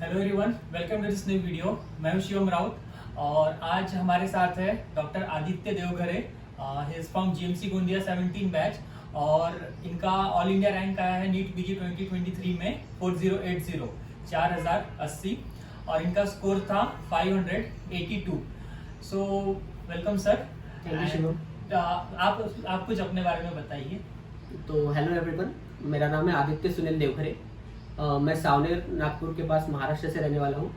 Hello everyone, welcome to this new video. मैं हूं शिवम राउत और आज हमारे साथ है doctor Aditya Deoghare. He is from GMC Gondia 17 batch और इनका ऑल इंडिया रैंक आया है नीट पीजी 2023 में 4080 4080 और इनका स्कोर था 582। So welcome sir. Thank you Shivam. आप कुछ अपने बारे में बताइए। तो हेलो एवरीवन, मेरा नाम है आदित्य सुनील देवखरे। मैं सावनेर नागपुर के पास महाराष्ट्र से रहने वाला हूँ।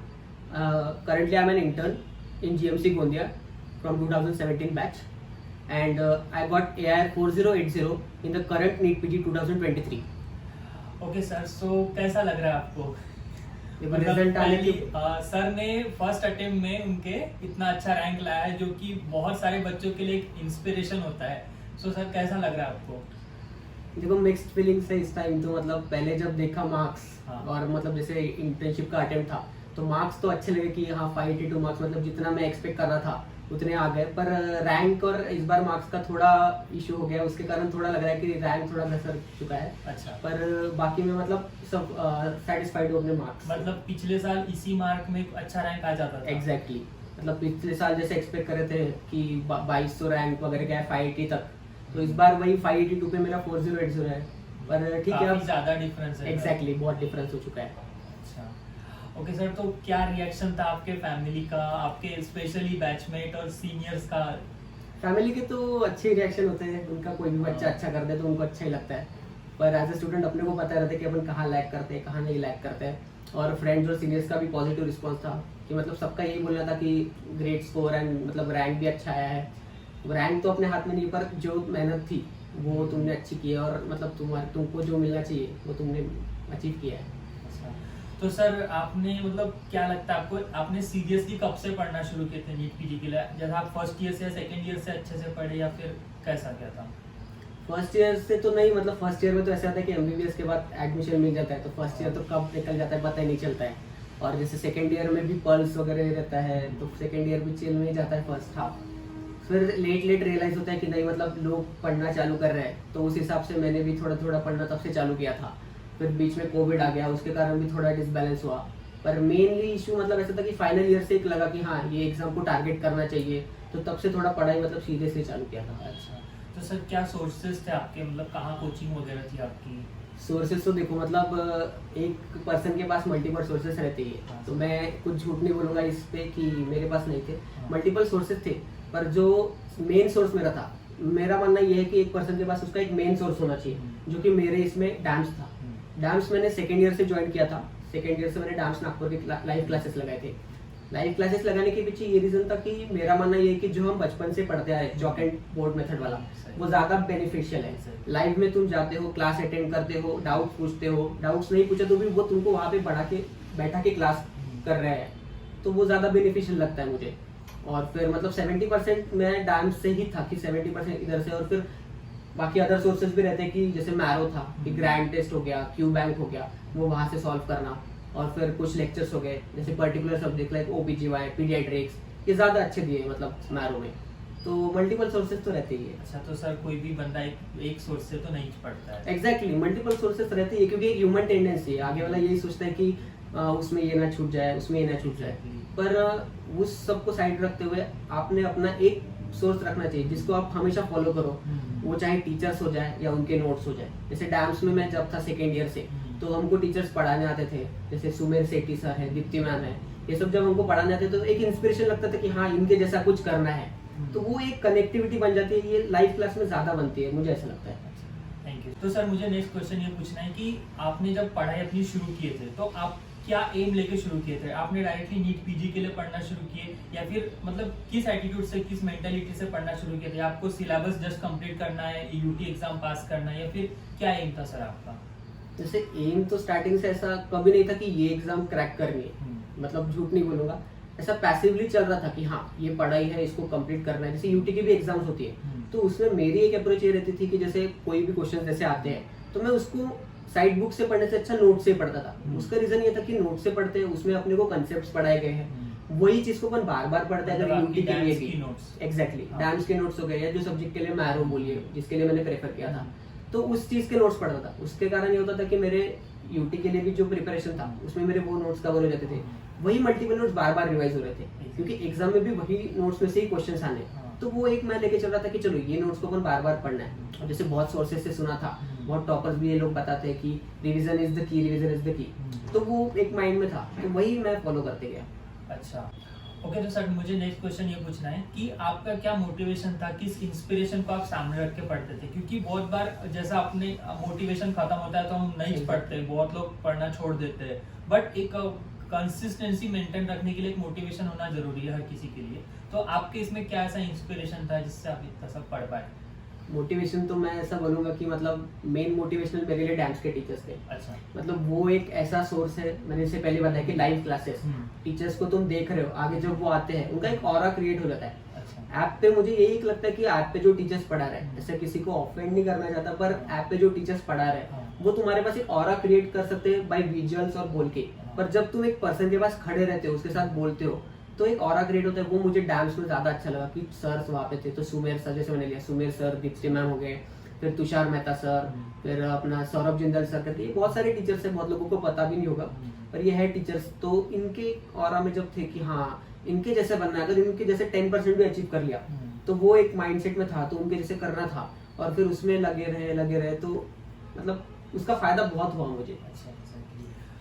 Currently I am an intern in GMC Gondia from 2017 batch and I got AIR 4080 in the current NEET PG 2023। Okay sir, so कैसा लग रहा है आपको? रिजल्ट आने की सर ने फर्स्ट अटेम्प्ट में उनके इतना अच्छा रैंक लाया है जो कि बहुत सारे बच्चों के लिए एक इंस्पिरेशन होता है। सो सर कैसा लग रहा है आपको? देखो, मिक्स्ड फीलिंग्स है इस टाइम। तो मतलब पहले जब देखा मार्क्स और मतलब जैसे इंटर्नशिप का अटेम्प्ट था तो मार्क्स तो अच्छे लगे कि हाँ 582 मार्क्स, मतलब जितना मैं एक्सपेक्ट कर रहा था उतने आ गए। पर रैंक और इस बार मार्क्स का थोड़ा इशू हो गया, उसके कारण थोड़ा लग रहा है कि रैंक थोड़ा घसर चुका है। अच्छा, पर बाकी में मतलब सब सेटिस्फाइड हो अपने मार्क्स। मतलब पिछले साल इसी मार्क में अच्छा रैंक आ जाता था। एग्जैक्टली मतलब पिछले साल जैसे एक्सपेक्ट कर रहे थे कि 2200 रैंक वगैरह क्या है 580 तक, तो इस बार वही 582 पे मेरा 4080 है। पर ठीक है, अब ज्यादा डिफरेंस है। एग्जैक्टली बहुत डिफरेंस हो चुका है। अच्छा, ओके सर, तो क्या रिएक्शन था आपके फैमिली का, आपके स्पेशली बैचमेट और सीनियर्स का? फैमिली के तो अच्छे रिएक्शन होते हैं, उनका कोई भी बच्चा अच्छा कर दे तो उनको अच्छा ही लगता है। पर एज ए स्टूडेंट अपने को पता रहता है कि अपन कहाँ लैग करते हैं, कहाँ नहीं लैग करते हैं। और फ्रेंड्स और सीनियर्स का भी पॉजिटिव रिस्पॉन्स था कि मतलब सबका यही बोलना था कि ग्रेट स्कोर एंड मतलब रैंक भी अच्छा आया है। रैंक तो अपने हाथ में नहीं, पर जो मेहनत थी वो तुमने अच्छी की है और मतलब तुमको जो मिलना चाहिए वो तुमने अचीव किया है। अच्छा, तो सर आपने मतलब क्या लगता है आपको, आपने सीरियसली कब से पढ़ना शुरू किए थे नीट पीजी के लिए? जैसे आप फर्स्ट ईयर से या सेकेंड ईयर से अच्छे से पढ़े या फिर कैसा क्या था? फर्स्ट ईयर से तो नहीं, मतलब फर्स्ट ईयर में तो ऐसा होता है कि MBBS के बाद एडमिशन मिल जाता है, तो फर्स्ट ईयर तो कब निकल जाता है पता ही नहीं चलता है। और जैसे सेकेंड ईयर में भी पल्स वगैरह रहता है तो सेकेंड ईयर भी चिल में ही जाता है फर्स्ट हाफ। फिर लेट रियलाइज होता है कि नहीं मतलब लोग पढ़ना चालू कर रहे हैं, तो उस हिसाब से मैंने भी थोड़ा थोड़ा पढ़ना तब से चालू किया था। फिर बीच में कोविड आ गया, उसके कारण भी थोड़ा डिसबैलेंस हुआ। पर मेनली इशू मतलब ऐसा था कि फाइनल ईयर से एक लगा कि हाँ ये एग्जाम को टारगेट करना चाहिए, तो तब से थोड़ा पढ़ाई मतलब सीरियसली चालू किया था। अच्छा, तो सर क्या सोर्सेज थे आपके, मतलब कहाँ कोचिंग वगैरह थी आपकी? सोर्सेज तो देखो मतलब एक पर्सन के पास मल्टीपल सोर्सेज रहते हैं, तो मैं कुछ झूठ नहीं बोलूंगा इस पे कि मेरे पास नहीं थे। मल्टीपल सोर्सेज थे, पर जो मेन सोर्स मेरा था, मेरा मानना यह है कि एक पर्सन के पास उसका एक मेन सोर्स होना चाहिए, जो कि मेरे इसमें डांस था। डांस मैंने सेकेंड ईयर से ज्वाइन किया था। सेकेंड ईयर से मैंने डांस नागपुर के लाइव क्लासेस लगाए थे। लाइव क्लासेस लगाने के पीछे ये रीजन था कि मेरा मानना ये है कि जो हम बचपन से पढ़ते आए चॉक एंड बोर्ड मेथड वाला, वो ज्यादा बेनिफिशियल है। लाइव में तुम जाते हो, क्लास अटेंड करते हो, डाउट्स पूछते हो, डाउट्स नहीं पूछे तो भी वो तुमको वहाँ पे बैठा के क्लास कर रहे हैं, तो वो ज्यादा बेनिफिशियल लगता है मुझे। और फिर मतलब 70% मैं डांस से ही था कि 70% इधर से, और फिर बाकी अदर सोर्सेज भी रहते हैं कि जैसे मैरो था कि ग्रैंड टेस्ट हो गया, क्यू बैंक हो गया, वो वहाँ से सॉल्व करना। और फिर कुछ लेक्चर्स हो गए जैसे particular subject like OBGY, paediatrics, ये ज़्यादा अच्छे दिए मतलब मैरो में। तो मल्टीपल सोर्सेज तो रहते ही है। अच्छा, तो सर कोई भी बंदा एक सोर्स से तो नहीं पढ़ता है। एग्जैक्टली मल्टीपल सोर्सेज रहते हैं क्योंकि ह्यूमन टेंडेंसी है, आगे वाला यही सोचता है कि उसमें ये ना छूट जाए, उसमें ये ना छूट जाए। पर उस सबको साइड रखते हुए आपने अपना एक सोर्स रखना चाहिए जिसको आप हमेशा फॉलो करो, वो चाहे टीचर्स हो जाए या उनके नोट्स हो जाए। जैसे डांस में मैं जब था सेकेंड ईयर से, तो हमको टीचर्स पढ़ाने आते थे, जैसे सुमेर सेठी सर है, दीप्ति मैम है, ये सब जब हमको पढ़ाने आते तो एक इंस्पिरेशन लगता था कि हाँ इनके जैसा कुछ करना है, तो वो एक कनेक्टिविटी बन जाती है। ये लाइव क्लास में ज्यादा बनती है, मुझे ऐसा लगता है। Thank you. तो सर मुझे नेक्स्ट क्वेश्चन ये पूछना है कि आपने जब पढ़ाई अपनी शुरू किए थे तो आप क्या एम लेके शुरू किए थे? आपने डायरेक्टली नीट पीजी के लिए पढ़ना शुरू किए या फिर मतलब किस एटीट्यूड से, किस मेंटालिटी से पढ़ना शुरू किए थे? आपको सिलेबस जस्ट कंप्लीट करना है, यूटी एग्जाम पास करना है, या फिर क्या एम था सर आपका? जैसे एम तो स्टार्टिंग से ऐसा कभी नहीं था कि ये एग्जाम क्रैक करनी है, मतलब झूठ नहीं बोलूंगा, ऐसा पैसिवली चल रहा था कि हाँ ये पढ़ाई है, इसको कंप्लीट करना है। जैसे यूटी की भी एग्जाम्स होती है, तो उसमें मेरी एक अप्रोच ये रहती थी कि जैसे कोई भी क्वेश्चन जैसे आते हैं तो मैं उसको साइड बुक से पढ़ने से अच्छा नोट से पढ़ता था। उसका रीजन ये था कि नोट से पढ़ते हैं, उसमें अपने को कंसेप्ट पढ़ाए गए हैं, वही चीज को अपन बार बार पढ़ते हैं। अगर यूटी के लिए भी एग्जैक्टली डांस के नोट्स हो गए या जो सब्जेक्ट के लिए मैरो बोलिए जिसके लिए मैंने प्रेफर किया था, तो उस चीज के नोट्स पढ़ता था। उसके कारण ये होता था कि मेरे यूटी के लिए भी जो प्रिपरेशन था उसमें मेरे वो नोट्स कवर हो जाते थे, वही मल्टीपल नोट्स बार बार रिवाइज हो रहे थे क्योंकि एग्जाम में भी वही नोट्स में से ही क्वेश्चंस आने। तो वो एक मैं लेके चल रहा था कि चलो ये नोट्स को अपन बार बार पढ़ना है। और जैसे बहुत सोर्सेज से सुना था, बहुत टॉपर्स भी ये लोग बताते हैं कि revision is the key, revision is the key, तो वो एक माइंड में था, तो वही मैं फॉलो करते गया। अच्छा, ओके। तो सर मुझे नेक्स्ट क्वेश्चन ये पूछना है कि आपका क्या मोटिवेशन था, किस इंस्पिरेशन को आप सामने रख के पढ़ते थे? क्योंकि बहुत बार जैसा अपने मोटिवेशन खत्म होता है तो हम नहीं पढ़ते, बहुत लोग पढ़ना छोड़ देते हैं, बट एक कंसिस्टेंसी मेंटेन रखने के लिए एक मोटिवेशन होना जरूरी है हर किसी के लिए। तो आपके इसमें क्या ऐसा इंस्पिरेशन था जिससे आप इतना सब पढ़ पाए? मोटिवेशन तो मैं ऐसा बोलूंगा कि मतलब मेन मोटिवेशनल मेरे लिए डांस के टीचर्स थे। अच्छा, मतलब वो एक ऐसा सोर्स है, मैंने इससे पहले बताया कि लाइव क्लासेस, टीचर्स को तुम देख रहे हो, आगे जब वो आते हैं उनका एक ऑरा क्रिएट हो जाता है। अच्छा, ऐप पे मुझे यही लगता है कि ऐप पे जो टीचर्स पढ़ा रहे हैं, ऐसे किसी को ऑफेंड नहीं करना चाहता, पर ऐप पे जो टीचर्स पढ़ा रहे हैं वो तुम्हारे पास एक ऑरा क्रिएट कर सकते हैं बाय विजुअल्स और बोल के, पर जब तुम एक पर्सन के पास खड़े रहते हो, उसके साथ बोलते हो, तो एक ऑरा क्रिएट होता है। वो मुझे डांस में ज्यादा अच्छा लगा कि सर वहाँ पे थे, तो सुमेर सर, जैसे मैंने लिया सुमेर सर, दीप्ति मैम हो गए, फिर तुषार मेहता सर, फिर अपना सौरभ जिंदल सर करके बहुत सारे टीचर्स हैं, बहुत लोगों को पता भी नहीं होगा पर ये है टीचर्स। तो इनके ऑरा में जब थे कि हाँ इनके जैसे बनना है, अगर इनके जैसे 10% भी अचीव कर लिया तो वो एक माइंडसेट में था, तो उनके जैसे करना था और फिर उसमें लगे रहे, तो मतलब उसका फायदा बहुत हुआ मुझे। अच्छा,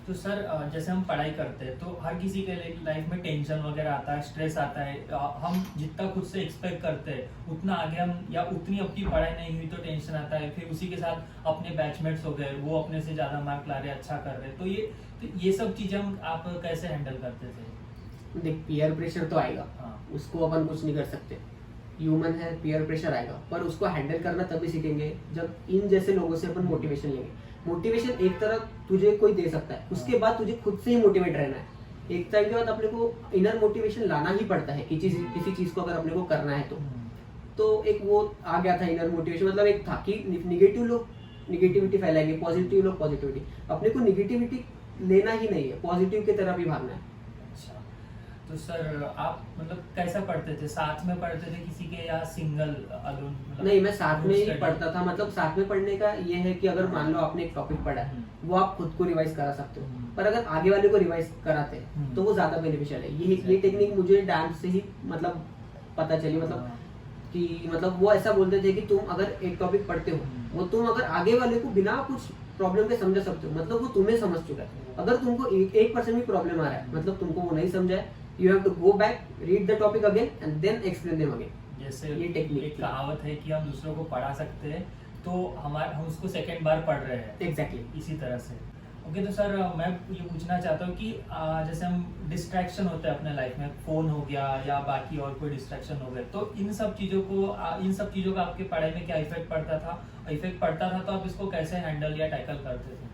तो सर जैसे हम पढ़ाई करते हैं तो हर किसी के लाइफ में टेंशन वगैरह आता है, स्ट्रेस आता है, हम जितना खुद से एक्सपेक्ट करते हैं उतना आगे हम, या उतनी अपनी पढ़ाई नहीं हुई तो टेंशन आता है, फिर उसी के साथ अपने बैचमेट्स हो गए, वो अपने से ज्यादा मार्क ला रहे, अच्छा कर रहे, तो ये सब चीजें आप कैसे हैंडल करते थे? देख, पीयर प्रेशर तो आएगा, उसको अपन कुछ नहीं कर सकते, ह्यूमन है, पीयर प्रेशर आएगा, पर उसको हैंडल करना तभी सीखेंगे जब इन जैसे लोगों से अपन मोटिवेशन लेंगे। मोटिवेशन एक तरह तुझे कोई दे सकता है, उसके बाद तुझे खुद से ही मोटिवेट रहना है। एक टाइम के बाद अपने को इनर मोटिवेशन लाना ही पड़ता है कि किसी चीज को अगर अपने को करना है तो एक वो आ गया था इनर मोटिवेशन। मतलब एक था कि निगेटिव लोग निगेटिविटी फैलाएंगे, पॉजिटिव लोग पॉजिटिविटी, अपने को निगेटिविटी लेना ही नहीं है, पॉजिटिव की तरफ ही भागना है। अच्छा, तो सर आप मतलब कैसा पढ़ते थे? साथ में पढ़ते थे किसी के या सिंगल अलोन? नहीं, मैं साथ में ही पढ़ता था। मतलब साथ में पढ़ने का ये है कि अगर मान लो आपने एक टॉपिक पढ़ा है, वो आप खुद को रिवाइज करा सकते हो, पर अगर आगे वाले को रिवाइज कराते हैं तो वो ज्यादा बेनिफिशियल है। ये टेक्निक मुझे डांस से ही मतलब पता चली, मतलब कि मतलब वो ऐसा बोलते थे कि तुम अगर एक टॉपिक पढ़ते हो, वो तुम अगर आगे वाले को बिना कुछ प्रॉब्लम के समझ सकते हो, मतलब वो तुम्हें समझ चुका है। अगर तुमको 1% भी प्रॉब्लम आ रहा है, मतलब तुमको वो नहीं समझा है, you have to go back, read the topic again and then explain them again। जैसे ये टेक्निक एक कहावत है कि हम दूसरों को पढ़ा सकते हैं, तो हम उसको सेकंड बार पढ़ रहे हैं। एग्जैक्टली इसी तरह से। ओके, तो सर मैं ये पूछना चाहता हूँ कि जैसे हम डिस्ट्रैक्शन होते हैं अपने लाइफ में, फोन हो गया या बाकी और कोई डिस्ट्रैक्शन हो गए, तो इन सब चीजों का आपके पढ़ाई में क्या इफेक्ट पड़ता था? तो आप इसको कैसे हैंडल या टैकल करते थे?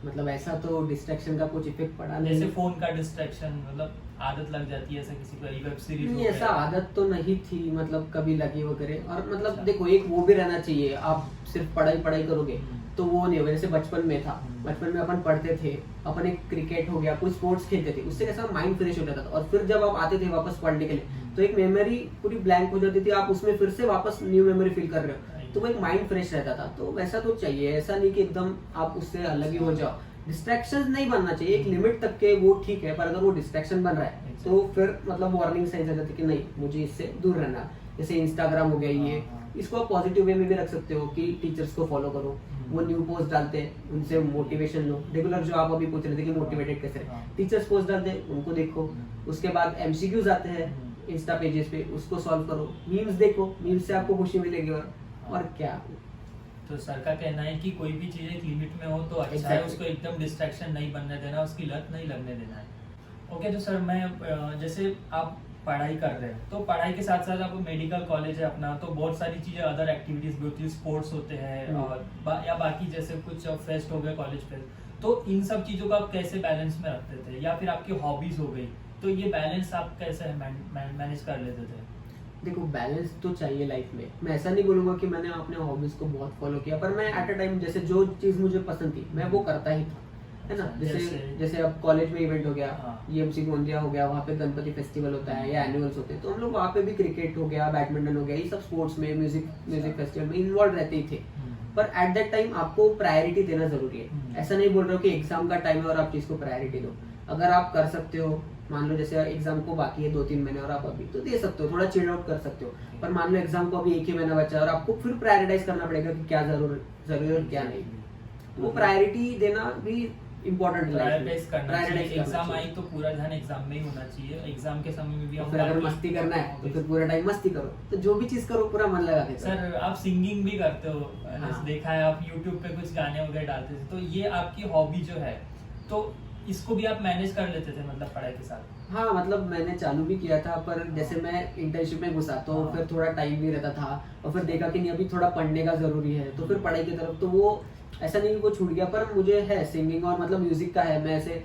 मतलब ऐसा तो डिस्ट्रैक्शन का कुछ इफेक्ट पड़ा नहीं। जैसे फोन का डिस्ट्रैक्शन, मतलब आदत लग जाती है ऐसा किसी को, वेब सीरीज नहीं, ऐसा आदत तो नहीं थी, मतलब कभी लगी वगैरह। और मतलब अच्छा। देखो, एक वो भी रहना चाहिए, आप सिर्फ पढ़ाई करोगे तो वो नहीं होगा। जैसे बचपन में था, बचपन में अपन पढ़ते थे, अपन एक क्रिकेट हो गया, कुछ स्पोर्ट्स खेलते थे, उससे कैसा माइंड फ्रेश हो जाता था। और फिर जब आप आते थे वापस पढ़ने के लिए, तो एक मेमोरी पूरी ब्लैंक हो जाती थी, आप उसमें फिर से वापस न्यू मेमोरी फील कर रहे हो, तो वो एक माइंड फ्रेश रहता था। तो वैसा तो चाहिए, ऐसा नहीं कि एकदम आप उससे अलग ही हो जाओ। डिस्ट्रैक्शन नहीं बनना चाहिए, एक लिमिट तक के वो ठीक है, पर अगर वो डिस्ट्रैक्शन बन रहा है तो फिर मतलब वार्निंग साइंस आ जाती है कि नहीं, मुझे इससे दूर रहना है। जैसे इंस्टाग्राम हो गया, ये इसको आप पॉजिटिव वे में भी रख सकते हो कि टीचर्स को फॉलो करो, वो न्यू पोस्ट डालते हैं, उनसे मोटिवेशन लो। रेगुलर जो आप अभी पूछ रहे थे कि मोटिवेटेड कैसे रहे, टीचर्स पोस्ट डालते हैं, उनको देखो। उसके बाद एमसीक्यूज आते हैं इंस्टा पेजेस पे, उसको सॉल्व करो। मीम्स देखो, मीम्स से आपको खुशी मिलेगी। और क्या, तो सर का कहना है कि कोई भी चीज एक लिमिट में हो तो अच्छा है, उसको एकदम डिस्ट्रैक्शन नहीं बनने देना, उसकी लत नहीं लगने देना है। ओके, तो सर मैं जैसे आप पढ़ाई कर रहे हैं, तो पढ़ाई के साथ साथ आपको मेडिकल कॉलेज है अपना, तो बहुत सारी चीजें अदर एक्टिविटीज भी होती है, स्पोर्ट्स होते हैं और या बाकी जैसे कुछ फेस्ट हो गए, कॉलेज फेस्ट, तो इन सब चीजों को आप कैसे बैलेंस में रखते थे? या फिर आपकी हॉबीज हो गई, तो ये बैलेंस आप कैसे मैनेज कर लेते थे? देखो, बैलेंस तो चाहिए लाइफ में। मैं ऐसा नहीं बोलूंगा कि मैंने अपने हॉबीज को बहुत फॉलो किया, पर मैं एट अ टाइम जैसे जो चीज मुझे पसंद थी मैं वो करता ही था, है ना। जैसे अब कॉलेज में इवेंट हो गया, ईएमसी गोंदिया हो गया, वहाँ पे गणपति फेस्टिवल होता है या एनुअल्स होते हैं, तो हम लोग वहाँ पे भी क्रिकेट हो गया, बैडमिंटन हो गया, ये सब स्पोर्ट्स में, म्यूजिक फेस्टिवल में इन्वॉल्व रहते ही थे। पर एट दैट टाइम आपको प्रायोरिटी देना जरूरी है। ऐसा नहीं बोल रहा हूँ कि एग्जाम का टाइम है और आप चीज को प्रायोरिटी दो। अगर आप कर सकते हो, मान लो जैसे एग्जाम को बाकी है 2-3 महीने और आप अभी तो दे सकते हो, थोड़ा चिल आउट कर सकते हो। पर मान लो एग्जाम को अभी 1 ही महीना बचा है और आपको फिर प्रायोरिटाइज करना पड़ेगा कि क्या जरूरी और क्या नहीं। वो प्रायोरिटी देना भी इम्पोर्टेंट है। प्रायोरिटाइज करना चाहिए। एग्जाम आई तो पूरा ध्यान एग्जाम में ही होना चाहिए। एग्जाम के समय में भी हम फिर अगर मस्ती करना है तो फिर पूरा टाइम मस्ती करो, तो जो भी चीज करो पूरा मन लगा के करो। सर आप सिंगिंग भी करते हो, हाँ। देखा है आप यूट्यूब पे कुछ गाने वगैरह डालते थे, तो ये आपकी हॉबी जो है तो इसको भी आप मैनेज कर लेते थे मतलब पढ़ाई के साथ? हाँ, मतलब मैंने चालू भी किया था, पर जैसे मैं इंटर्नशिप में घुसा तो हाँ। फिर थोड़ा टाइम भी रहता था और फिर देखा कि नहीं अभी थोड़ा पढ़ने का जरूरी है, तो फिर पढ़ाई की तरफ तो वो ऐसा नहीं कि वो छूट गया। पर मुझे है सिंगिंग और मतलब म्यूजिक का है, मैं ऐसे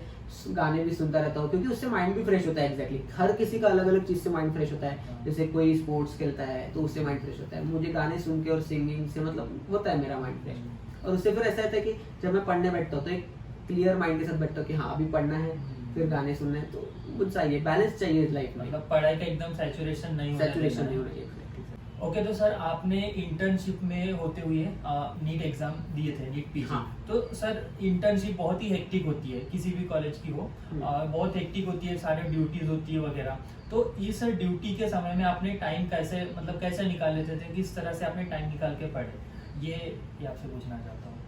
गाने भी सुनता रहता हूँ क्योंकि उससे माइंड भी फ्रेश होता है। एग्जैक्टली हर किसी का अलग अलग चीज से माइंड फ्रेश होता है। जैसे कोई स्पोर्ट्स खेलता है तो उससे माइंड फ्रेश होता है, मुझे गाने सुन के और सिंगिंग से मतलब होता है मेरा माइंड फ्रेश। और उससे फिर ऐसा होता है कि जब मैं पढ़ने बैठता हूँ तो एक क्लियर माइंड के साथ बैठता हूँ कि हाँ अभी पढ़ना है, फिर गाने सुनने हैं, तो कुछ चाहिए, बैलेंस चाहिए लाइफ में। मतलब पढ़ाई का एकदम सैचुरेशन नहीं होना सैचुरेशन नहीं चाहिए। होना चाहिए। ओके, तो सर आपने इंटर्नशिप में होते हुए नीट एग्जाम दिए थे, नीट पीजी। हाँ। तो सर इंटर्नशिप बहुत ही हेक्टिक होती है, किसी भी कॉलेज की हो, बहुत हेक्टिक होती है, सारे ड्यूटीज होती है वगैरह। तो ये सर ड्यूटी के समय में आपने टाइम कैसे मतलब कैसे निकाल लेते थे, किस तरह से आपने टाइम निकाल के पढ़े, ये आपसे पूछना चाहता हूँ।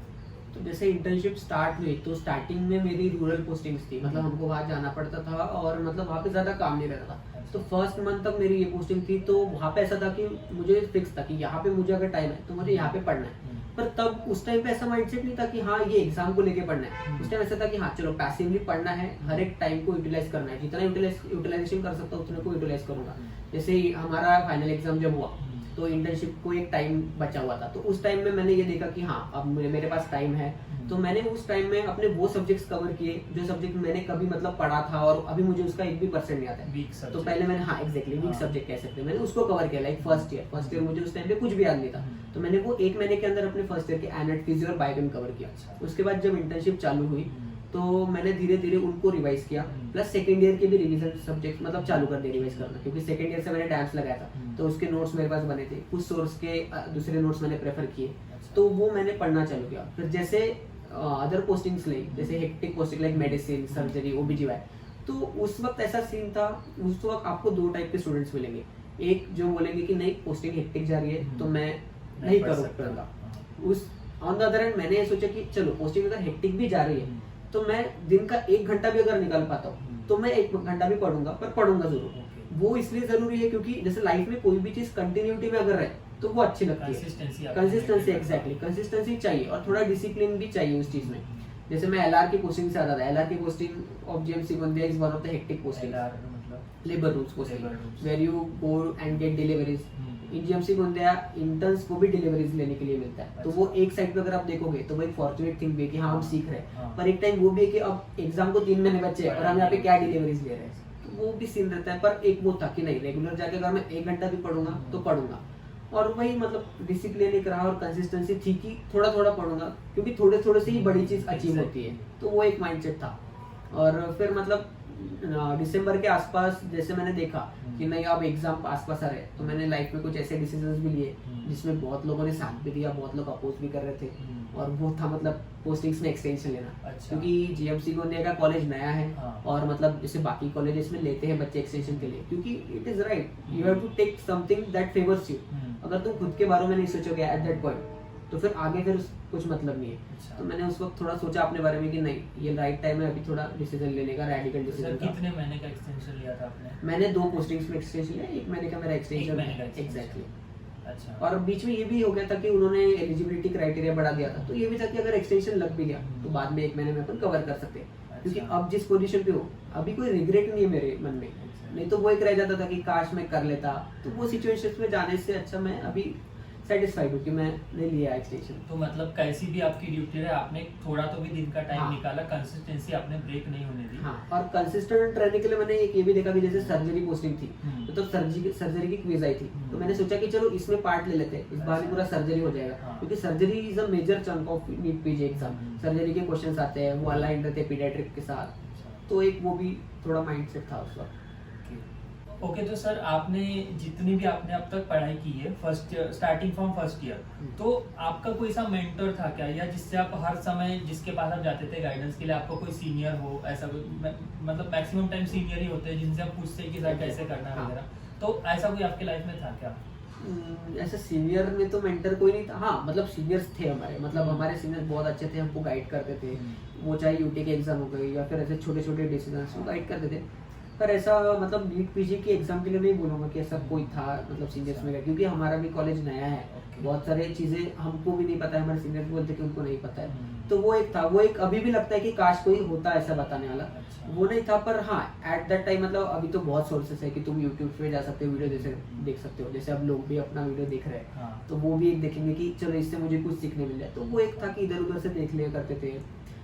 तो जैसे इंटर्नशिप स्टार्ट हुई तो स्टार्टिंग में मेरी रूरल पोस्टिंग्स थी, मतलब हमको वहाँ जाना पड़ता था और मतलब वहाँ पे ज्यादा काम नहीं रहता था। तो फर्स्ट मंथ तक मेरी ये पोस्टिंग थी, तो वहाँ पे ऐसा था कि मुझे फिक्स था कि यहाँ पे मुझे अगर टाइम है तो मुझे यहाँ पे पढ़ना है। पर तब उस टाइम पे ऐसा माइंडसेट नहीं था कि हाँ ये एग्जाम को लेके पढ़ना है। उस टाइम ऐसा था कि हाँ चलो पैसिवली पढ़ना है, हर एक टाइम को यूटिलाइज करना है, जितना यूटिलाइजेशन कर सकता हूँ उतने को यूटिलाइज करूंगा। जैसे हमारा फाइनल एग्जाम जब हुआ तो इंटर्नशिप को एक टाइम बचा हुआ था, तो उस टाइम में मैंने ये देखा कि हाँ अब मेरे पास टाइम है, तो मैंने उस टाइम में अपने वो सब्जेक्ट्स कवर किए जो सब्जेक्ट मैंने कभी मतलब पढ़ा था और अभी मुझे उसका 1 भी % नहीं आता है। वीक तो पहले मैंने हाँ एग्जैक्टली वीक सब्जेक्ट कह सकते हैं, मैंने उसको कवर किया। लाइक फर्स्ट ईयर मुझे उस टाइम पे कुछ भी याद नहीं था, तो मैंने वो 1 महीने के अंदर अपने फर्स्ट ईयर के एनएट फिजियो और बायोकेम कवर किया। उसके बाद जब इंटर्नशिप चालू हुई तो मैंने धीरे धीरे उनको रिवाइज किया, प्लस सेकंड ईयर के भी रिवीजन सब्जेक्ट मतलब चालू कर दिया रिवाइज करना, क्योंकि सेकंड ईयर से मैंने डैम्स लगाया था तो उसके नोट्स मेरे पास बने थे, कुछ सोर्स के दूसरे नोट्स मैंने प्रेफर किए, तो वो मैंने पढ़ना चालू किया। फिर जैसे अदर पोस्टिंग्स ली, जैसे hectic posting like medicine, surgery, OBGY, तो उस वक्त ऐसा सीन था, उस वक्त आपको 2 टाइप के स्टूडेंट्स मिलेंगे। एक जो बोलेंगे कि नहीं पोस्टिंग हेक्टिक जा रही है तो मैं नहीं करूँगा। उस ऑन द अदर हैंड मैंने ये सोचा कि चलो पोस्टिंग अगर हेक्टिक भी जा रही है तो मैं दिन का 1 घंटा भी अगर निकाल पाता हूँ तो मैं 1 घंटा भी पढ़ूंगा, पर पढ़ूंगा जरूर। वो इसलिए जरूरी है क्योंकि जैसे लाइफ में कोई भी चीज कंटिन्यूटी में अगर है तो वो अच्छी लगती है। कंसिस्टेंसी एग्जैक्टली, कंसिस्टेंसी चाहिए और थोड़ा डिसिप्लिन भी चाहिए उस चीज में। जैसे मैं एलआर की पोस्टिंग से आता था, एलआर की posting of JMC Gondia is one of the hectic posting, labour rules posting where you go and get deliveries. इन जेएमसी गोंदिया इंटर्न्स को भी डिलीवरीज लेने के लिए मिलता है, तो वो एक साइड पे अगर आप देखोगे तो वो एक फॉर्चुनेट थिंग भी है कि हाँ हम सीख रहे हैं, पर एक टाइम वो भी है कि अब एग्जाम को 3 महीने बचे और हम यहाँ पे क्या डिलीवरीज ले रहे हैं, तो वो भी सीन रहता है। पर एक वो था कि नहीं रेगुलर जाके अगर मैं 1 घंटा भी पढ़ूंगा तो पढ़ूंगा, और वही मतलब डिसिप्लिन एक रहा और कंसिस्टेंसी थी कि थोड़ा थोड़ा पढ़ूंगा, क्योंकि थोड़े थोड़े से ही बड़ी चीज अचीव होती है, तो वो एक माइंडसेट था। और फिर मतलब दिसंबर के आसपास जैसे मैंने देखा कि नहीं अब एग्जाम आसपास आ रहे, तो मैंने लाइफ में कुछ ऐसे डिसीजंस भी लिए जिसमें बहुत लोगों ने साथ भी दिया, बहुत लोग अपोज भी कर रहे थे, और वो था मतलब पोस्टिंग्स में एक्सटेंशन लेना। क्योंकि जेएमसी गोंदिया का कॉलेज नया है और मतलब जैसे बाकी कॉलेजेस में लेते हैं बच्चे एक्सटेंशन के लिए, क्योंकि it is right, you have to take something that favours you. अगर तुम खुद के बारे में नहीं सोचोगे एट दैट पॉइंट तो फिर आगे फिर कुछ मतलब नहीं है। तो मैंने उस वक्त थोड़ा सोचा अपने बारे में कि नहीं ये राइट टाइम है अभी थोड़ा डिसीजन लेने का, रेडिकल डिसीजन का। कितने महीने का एक्सटेंशन लिया था आपने? मैंने 2 पोस्टिंग्स में एक्सटेंशन लिया, 1 महीने का मेरा एक्सटेंशन एग्जैक्टली। अच्छा। और बीच में ये भी हो गया था कि उन्होंने एलिजिबिलिटी क्राइटेरिया बढ़ा दिया था, तो ये भी था कि अगर एक्सटेंशन लग भी गया तो बाद में 1 महीने में अपन कवर कर सकते हैं। क्योंकि अब जिस पोजीशन पे हो अभी कोई रिग्रेट नहीं है मेरे मन में, नहीं तो वो एक रह जाता था कि काश मैं कर लेता। तो वो सिचुएशंस में जाने से अच्छा मैं अभी सेटिस्फाइड हूँ कि मैंने लिया एक्सटेंशन। तो मतलब कैसी भी आपकी ड्यूटी रहे, आपने थोड़ा तो भी दिन का टाइम हाँ। निकाला, कंसिस्टेंसी आपने ब्रेक नहीं होने दी। हाँ, और कंसिस्टेंट रहने के लिए मैंने एक ये भी देखा कि जैसे सर्जरी पोस्टिंग थी तो तब सर्जरी की क्विज आई थी, तो मैंने सोचा कि चलो इसमें पार्ट ले लेते हैं, इस बार भी पूरा सर्जरी हो जाएगा। हाँ। क्योंकि surgery is a major chunk of NEET PG exam, surgery के क्वेश्चंस आते हैं, वो अलाइन रहते हैं पीडियाट्रिक के साथ, तो एक वो भी थोड़ा माइंडसेट था उस वक्त। ओके, तो सर आपने जितनी भी आपने अब तक पढ़ाई की है first starting from first year, तो आपका कोई सा मेंटर था क्या, या जिससे आप हर समय जिसके पास आप जाते थे गाइडेंस के लिए, आपको कोई सीनियर हो ऐसा कोई मतलब मैक्सिमम टाइम सीनियर ही होते हैं जिनसे आप पूछते हैं कि सर कैसे करना है हाँ। वगैरह, तो ऐसा कोई आपके लाइफ में था क्या? ऐसे सीनियर में तो मेंटर कोई नहीं था। हाँ, मतलब सीनियर्स थे हमारे, मतलब हमारे सीनियर्स बहुत अच्छे थे, हमको गाइड करते थे। वो चाहे यूटी के एग्जाम हो गए या फिर ऐसे छोटे छोटे डिसीजन वो गाइड करते थे। पर ऐसा मतलब नीट पीजी के एग्जाम के लिए नहीं बोलूँगा कि ऐसा कोई था मतलब सीनियर्स में, क्योंकि हमारा भी कॉलेज नया है। Okay. बहुत सारे चीज़ें हमको भी नहीं पता है, हमारे सीनियर्स बोलते कि उनको नहीं पता है। तो वो एक था, वो एक अभी भी लगता है कि काश कोई होता ऐसा बताने वाला। अच्छा। वो नहीं था, पर हाँ एट दैट टाइम मतलब अभी तो बहुत सोर्सेस है कि तुम यूट्यूब पे जा सकते हो, वीडियो जैसे देख सकते हो, जैसे अब लोग भी अपना वीडियो देख रहे हैं। हाँ। तो वो भी एक देखेंगे कि चलो इससे मुझे कुछ सीखने मिल जाए। तो वो एक था कि इधर उधर से देख लिया करते थे।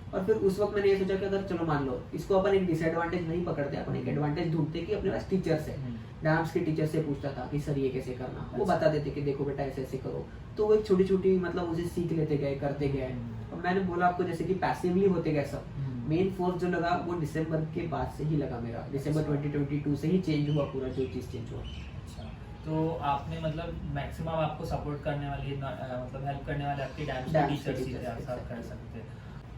और फिर उस वक्त मैंने ये सोचा कि अगर चलो मान लो इसको अपन एक डिसएडवांटेज नहीं पकड़ते, अपन एक एडवांटेज ढूंढते कि अपने पास टीचर्स है। डांस के टीचर से पूछता था कि सर ये कैसे करना, वो बता देते कि देखो बेटा ऐसे ऐसे करो। तो वो एक छोटी छोटी मतलब उसे सीख लेते गए, करते गए। और मैंने बोला आपको जैसे कि पैसिवली होते गए सब। मेन फोर्स जो लगा वो दिसंबर के बाद से ही लगा मेरा, दिसंबर 2022 से ही चेंज हुआ पूरा, जो चीज़ चेंज हुआ। अच्छा, तो आपने मतलब मैक्सिमम आपको सपोर्ट करने वाली मतलब हेल्प करने वाले आपके डांस के Dance के टीचर्स ही थे, teachers, ऐसा कर exactly. सकते हैं।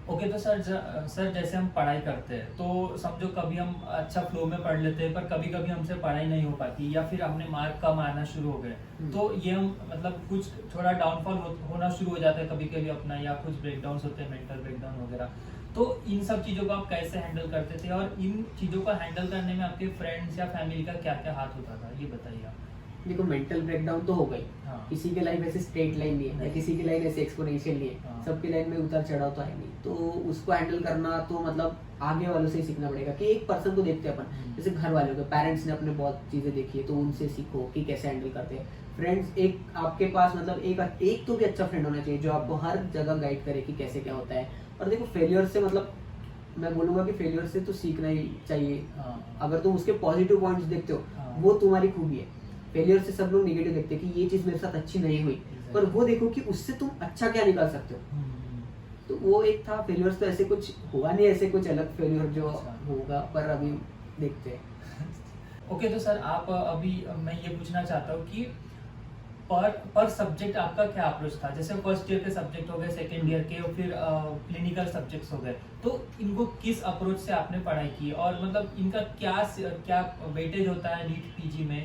ओके, तो सर जैसे हम पढ़ाई करते हैं तो समझो कभी हम अच्छा फ्लो में पढ़ लेते हैं, पर कभी कभी हमसे पढ़ाई नहीं हो पाती या फिर हमने मार्क कम आना शुरू हो गए, तो ये हम मतलब कुछ थोड़ा डाउनफॉल होना शुरू हो जाता है कभी कभी अपना, या कुछ ब्रेकडाउन होते हैं, मेंटल ब्रेकडाउन वगैरह। तो इन सब चीज़ों को आप कैसे हैंडल करते थे, और इन चीज़ों को हैंडल करने में आपके फ्रेंड्स या फैमिली का क्या क्या हाथ होता था, ये बताइए आप। देखो मेंटल ब्रेकडाउन तो हो गई। हाँ। किसी की लाइफ ऐसे स्ट्रेट लाइन नहीं है, या किसी की लाइन ऐसे एक्सपोनेंशियल नहीं है। हाँ। सबकी लाइन में उतार चढ़ाव तो है नहीं। तो उसको हैंडल करना तो मतलब आगे वालों से ही सीखना पड़ेगा कि एक पर्सन को देखते हैं अपन, जैसे घर वालों को, पेरेंट्स ने अपने बहुत चीज़ें देखी है तो उनसे सीखो कि कैसे हैंडल करते हैं। फ्रेंड्स, एक आपके पास मतलब एक तो भी अच्छा फ्रेंड होना चाहिए जो आपको हर जगह गाइड करे कि कैसे क्या होता है। और देखो फेलियर से मतलब मैं बोलूँगा कि फेलियर से तो सीखना ही चाहिए। हाँ। अगर तुम उसके पॉजिटिव पॉइंट्स देखते हो, हाँ। वो तुम्हारी खूबी है। फेलियर से सब लोग नेगेटिव देखते हैं कि ये चीज़ मेरे साथ अच्छी नहीं हुई, पर वो देखो कि उससे तुम अच्छा क्या निकाल सकते हो। तो वो एक था। फेलियर्स तो ऐसे कुछ हुआ नहीं, ऐसे कुछ अलग फेलियर जो अच्छा। होगा, पर अभी देखते हैं। ओके, तो सर आप अभी मैं ये पूछना चाहता हूँ कि पर सब्जेक्ट आपका क्या अप्रोच था, जैसे फर्स्ट ईयर के सब्जेक्ट हो गए, सेकेंड ईयर के, और फिर क्लिनिकल सब्जेक्ट्स हो गए, तो इनको किस अप्रोच से आपने पढ़ाई की, और मतलब इनका क्या वेटेज होता है नीट पीजी में,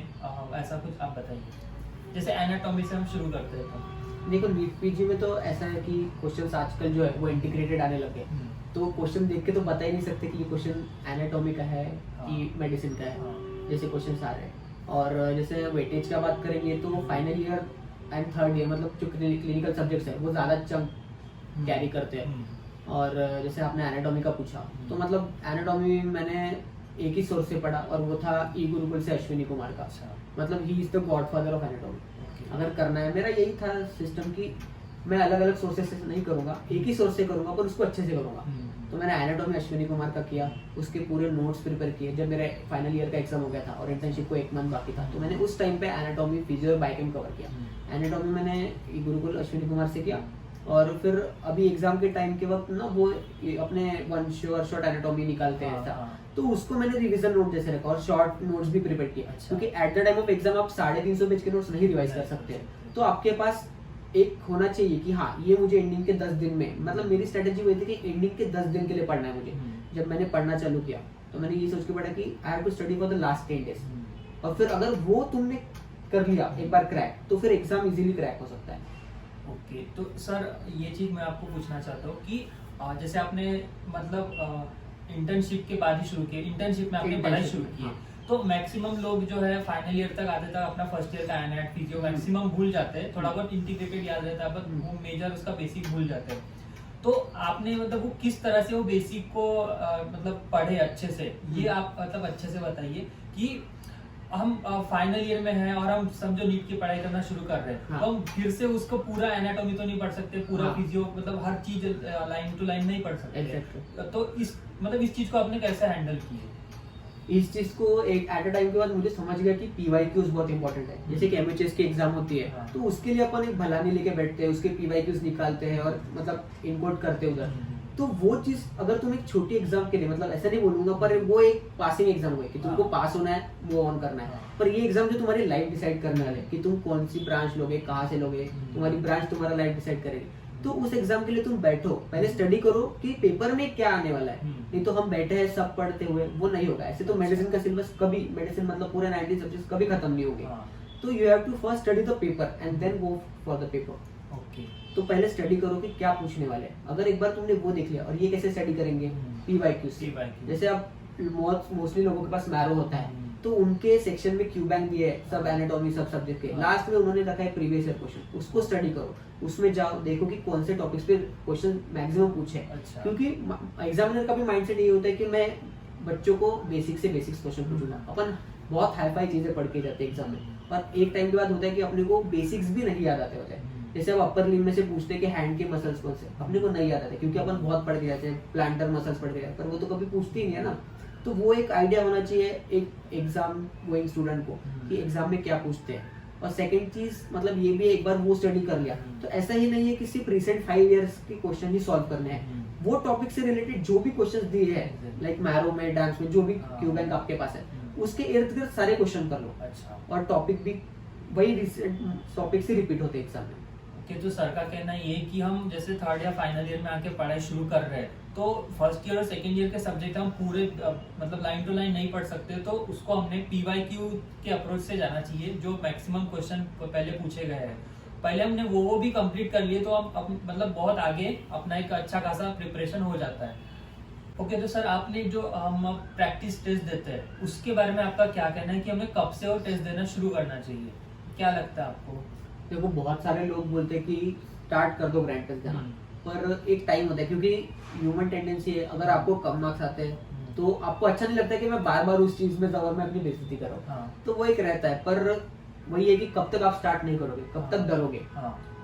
ऐसा कुछ आप बताइए। जैसे एनाटॉमी से हम शुरू करते हैं तो। देखो नीट पीजी में तो ऐसा है कि क्वेश्चंस आजकल जो है वो इंटीग्रेटेड आने लगे। तो क्वेश्चन देख के तो बता ही नहीं सकते कि ये क्वेश्चन एनाटॉमी का है कि मेडिसिन का है, जैसे क्वेश्चंस आ रहे हैं। और जैसे वेटेज का बात करेंगे तो final year and third year मतलब जो क्लिनिकल सब्जेक्ट्स है वो ज़्यादा चंक कैरी करते हैं। और जैसे आपने एनाटॉमी का पूछा, तो मतलब एनाटॉमी मैंने एक ही सोर्स से पढ़ा और वो था ई गुरुकुल से अश्विनी कुमार का। मतलब he is the godfather of anatomy. अगर करना है, मेरा यही था सिस्टम कि मैं अलग अलग सोर्सेस से नहीं करूँगा, एक ही सोर्स से करूँगा, पर उसको अच्छे से करूँगा। तो मैंने एनाटॉमी अश्विनी कुमार का किया, उसके पूरे नोट्स प्रिपेयर किए। जब मेरे फाइनल ईयर का एग्जाम हो गया था और इंटर्नशिप को 1 मंथ बाकी था, तो मैंने उस टाइम पे एनाटॉमी, फिजियो और बायोकेम कवर किया। एनाटॉमी मैंने गुरुकुल अश्विनी कुमार से किया, और फिर अभी एग्जाम के टाइम के वक्त ना वो अपने वन शॉर्ट एनाटॉमी निकालते हैं ऐसा, तो उसको मैंने रिवीजन नोट जैसे रखा और शॉर्ट नोट्स भी प्रिपेयर किए। क्योंकि at the time of exam आप 350 पेज के नोट्स नहीं रिवाइज कर सकते, तो आपके पास एक होना चाहिए कि हाँ ये मुझे एंडिंग के 10 दिन में, मतलब मेरी स्ट्रेटेजी वही थी कि एंडिंग के 10 दिन के लिए पढ़ना है मुझे। जब मैंने पढ़ना चालू किया तो मैंने ये सोच के पढ़ा कि I have to study for the last 10 days. और फिर अगर वो तुमने कर लिया एक बार क्रैक, तो फिर एग्जाम इजीली क्रैक हो सकता है। ओके, तो सर ये चीज़ मैं आपको पूछना चाहता हूँ कि जैसे आपने मतलब इंटर्नशिप के बाद ही शुरू किया, इंटर्नशिप में आपने पढ़ाई शुरू की, तो मैक्सिमम लोग जो है फाइनल ईयर तक आते तक अपना फर्स्ट ईयर का एनएट फिजियो मैक्सिमम भूल जाते हैं, थोड़ा बहुत इंटीग्रेटेड याद रहता है, बट वो मेजर उसका बेसिक भूल जाते हैं। तो आपने मतलब वो किस तरह से वो बेसिक को मतलब पढ़े अच्छे से, ये आप मतलब अच्छे से बताइए कि हम फाइनल ईयर में हैं और हम समझो नीट की पढ़ाई करना शुरू कर रहे हैं, हाँ। तो हम फिर से उसको पूरा एनाटॉमी तो नहीं पढ़ सकते, पूरा हाँ। फिजियो मतलब हर चीज लाइन टू लाइन नहीं पढ़ सकते। Exactly. तो इस चीज को आपने कैसे हैंडल किया? इस चीज को एक एट अ टाइम के बाद मुझे समझ गया कि PYQs बहुत इंपॉर्टेंट है। जैसे कि MHS की एग्जाम होती है, तो उसके लिए अपन एक भलानी लेके बैठते हैं, उसके PYQs निकालते हैं और मतलब इनकोड करते हैं उधर। तो वो चीज अगर तुम एक छोटी एग्जाम के लिए, मतलब ऐसा नहीं बोलूंगा, पर वो एक पासिंग एग्जाम हुआ कि तुमको पास होना है, वो ऑन करना है, पर ये एग्जाम जो तुम्हारी लाइफ डिसाइड करने वाले कि तुम कौन सी ब्रांच लोगे, कहाँ से लोगे, तुम्हारी ब्रांच तुम्हारा लाइफ डिसाइड करेगी। तो उस एग्जाम के लिए तुम बैठो, पहले स्टडी करो कि पेपर में क्या आने वाला है। नहीं तो हम बैठे हैं सब पढ़ते हुए, वो नहीं होगा। ऐसे तो मेडिसिन का सिलेबस कभी, मेडिसिन मतलब पूरे 90 सब्जेक्ट्स कभी खत्म नहीं होंगे। तो you have to first study the paper and then go for the paper. Okay, तो पहले स्टडी करो कि क्या पूछने वाले हैं। अगर एक बार तुमने वो देख लिया, और ये कैसे स्टडी करेंगे, PYQ से। जैसे अब मोस्टली लोगों के पास मैरो होता है, तो उनके सेक्शन में क्यू बैंक भी है, सब एनाटॉमी सब सब्जेक्ट के, लास्ट में उन्होंने रखा है प्रीवियस ईयर क्वेश्चन, उसको स्टडी करो, उसमें जाओ, देखो कि कौन से टॉपिक्स पे क्वेश्चन मैक्सिमम पूछे। अच्छा। क्योंकि एग्जामिनर का भी माइंडसेट ये होता है कि मैं बच्चों को बेसिक से बेसिक्स क्वेश्चन पूछूंगा। अपन बहुत हाई फाई चीजें पढ़ के जाते हैं एग्जाम में, पर एक टाइम के बाद होता है कि अपने को बेसिक्स भी नहीं याद आते होते हैं। जैसे अब अपर लिम्ब में से पूछते हैं कि हैंड के मसल्स कौन से, अपने को नहीं याद आते क्योंकि अपन बहुत पढ़ के जाते हैं, प्लांटर मसल्स पढ़ के जाते हैं, पर वो तो कभी पूछते ही नहीं है ना। तो वो एक आइडिया होना चाहिए एक एग्जाम गोइंग स्टूडेंट को कि एग्जाम में क्या पूछते हैं। और सेकंड चीज, मतलब ये भी एक बार वो स्टडी कर लिया तो ऐसा ही नहीं है कि सिर्फ रिसेंट 5 इयर्स के क्वेश्चन ही सॉल्व करने हैं। वो टॉपिक से रिलेटेड जो भी क्वेश्चन दिए हैं, लाइक मैरो में, डांस में, जो भी क्यू बैंक आपके पास है, उसके इर्द गिर्द सारे क्वेश्चन कर लो। अच्छा। और टॉपिक भी वही रिसेंट टॉपिक से रिपीट होते हैं एग्जाम में। कि तो सर का कहना ये कि हम जैसे थर्ड या फाइनल ईयर में आके पढ़ाई शुरू कर रहे हैं, तो फर्स्ट ईयर और सेकंड ईयर के सब्जेक्ट हम पूरे मतलब लाइन टू लाइन नहीं पढ़ सकते, तो उसको हमने PYQ के अप्रोच से जाना चाहिए, जो मैक्सिमम क्वेश्चन पहले पूछे गए हैं। पहले हमने वो भी कंप्लीट कर लिए, तो हम मतलब बहुत आगे अपना एक अच्छा खासा प्रिपरेशन हो जाता है। ओके, तो सर आपने जो हम प्रैक्टिस टेस्ट देते हैं उसके बारे में आपका क्या कहना है कि हमें कब से वो टेस्ट देना शुरू करना चाहिए, क्या लगता है आपको? देखो, बहुत सारे लोग बोलते हैं कि स्टार्ट कर दो ग्रैंड टेस्ट देना, पर एक टाइम होता है, क्योंकि ह्यूमन टेंडेंसी है, अगर आपको कम मार्क्स आते हैं तो आपको अच्छा नहीं लगता कि मैं बार बार उस चीज में जाऊँ और मैं अपनी बेइज्जती करूँ। तो वो एक रहता है, पर वही है कि कब तक आप स्टार्ट नहीं करोगे, कब तक डरोगे,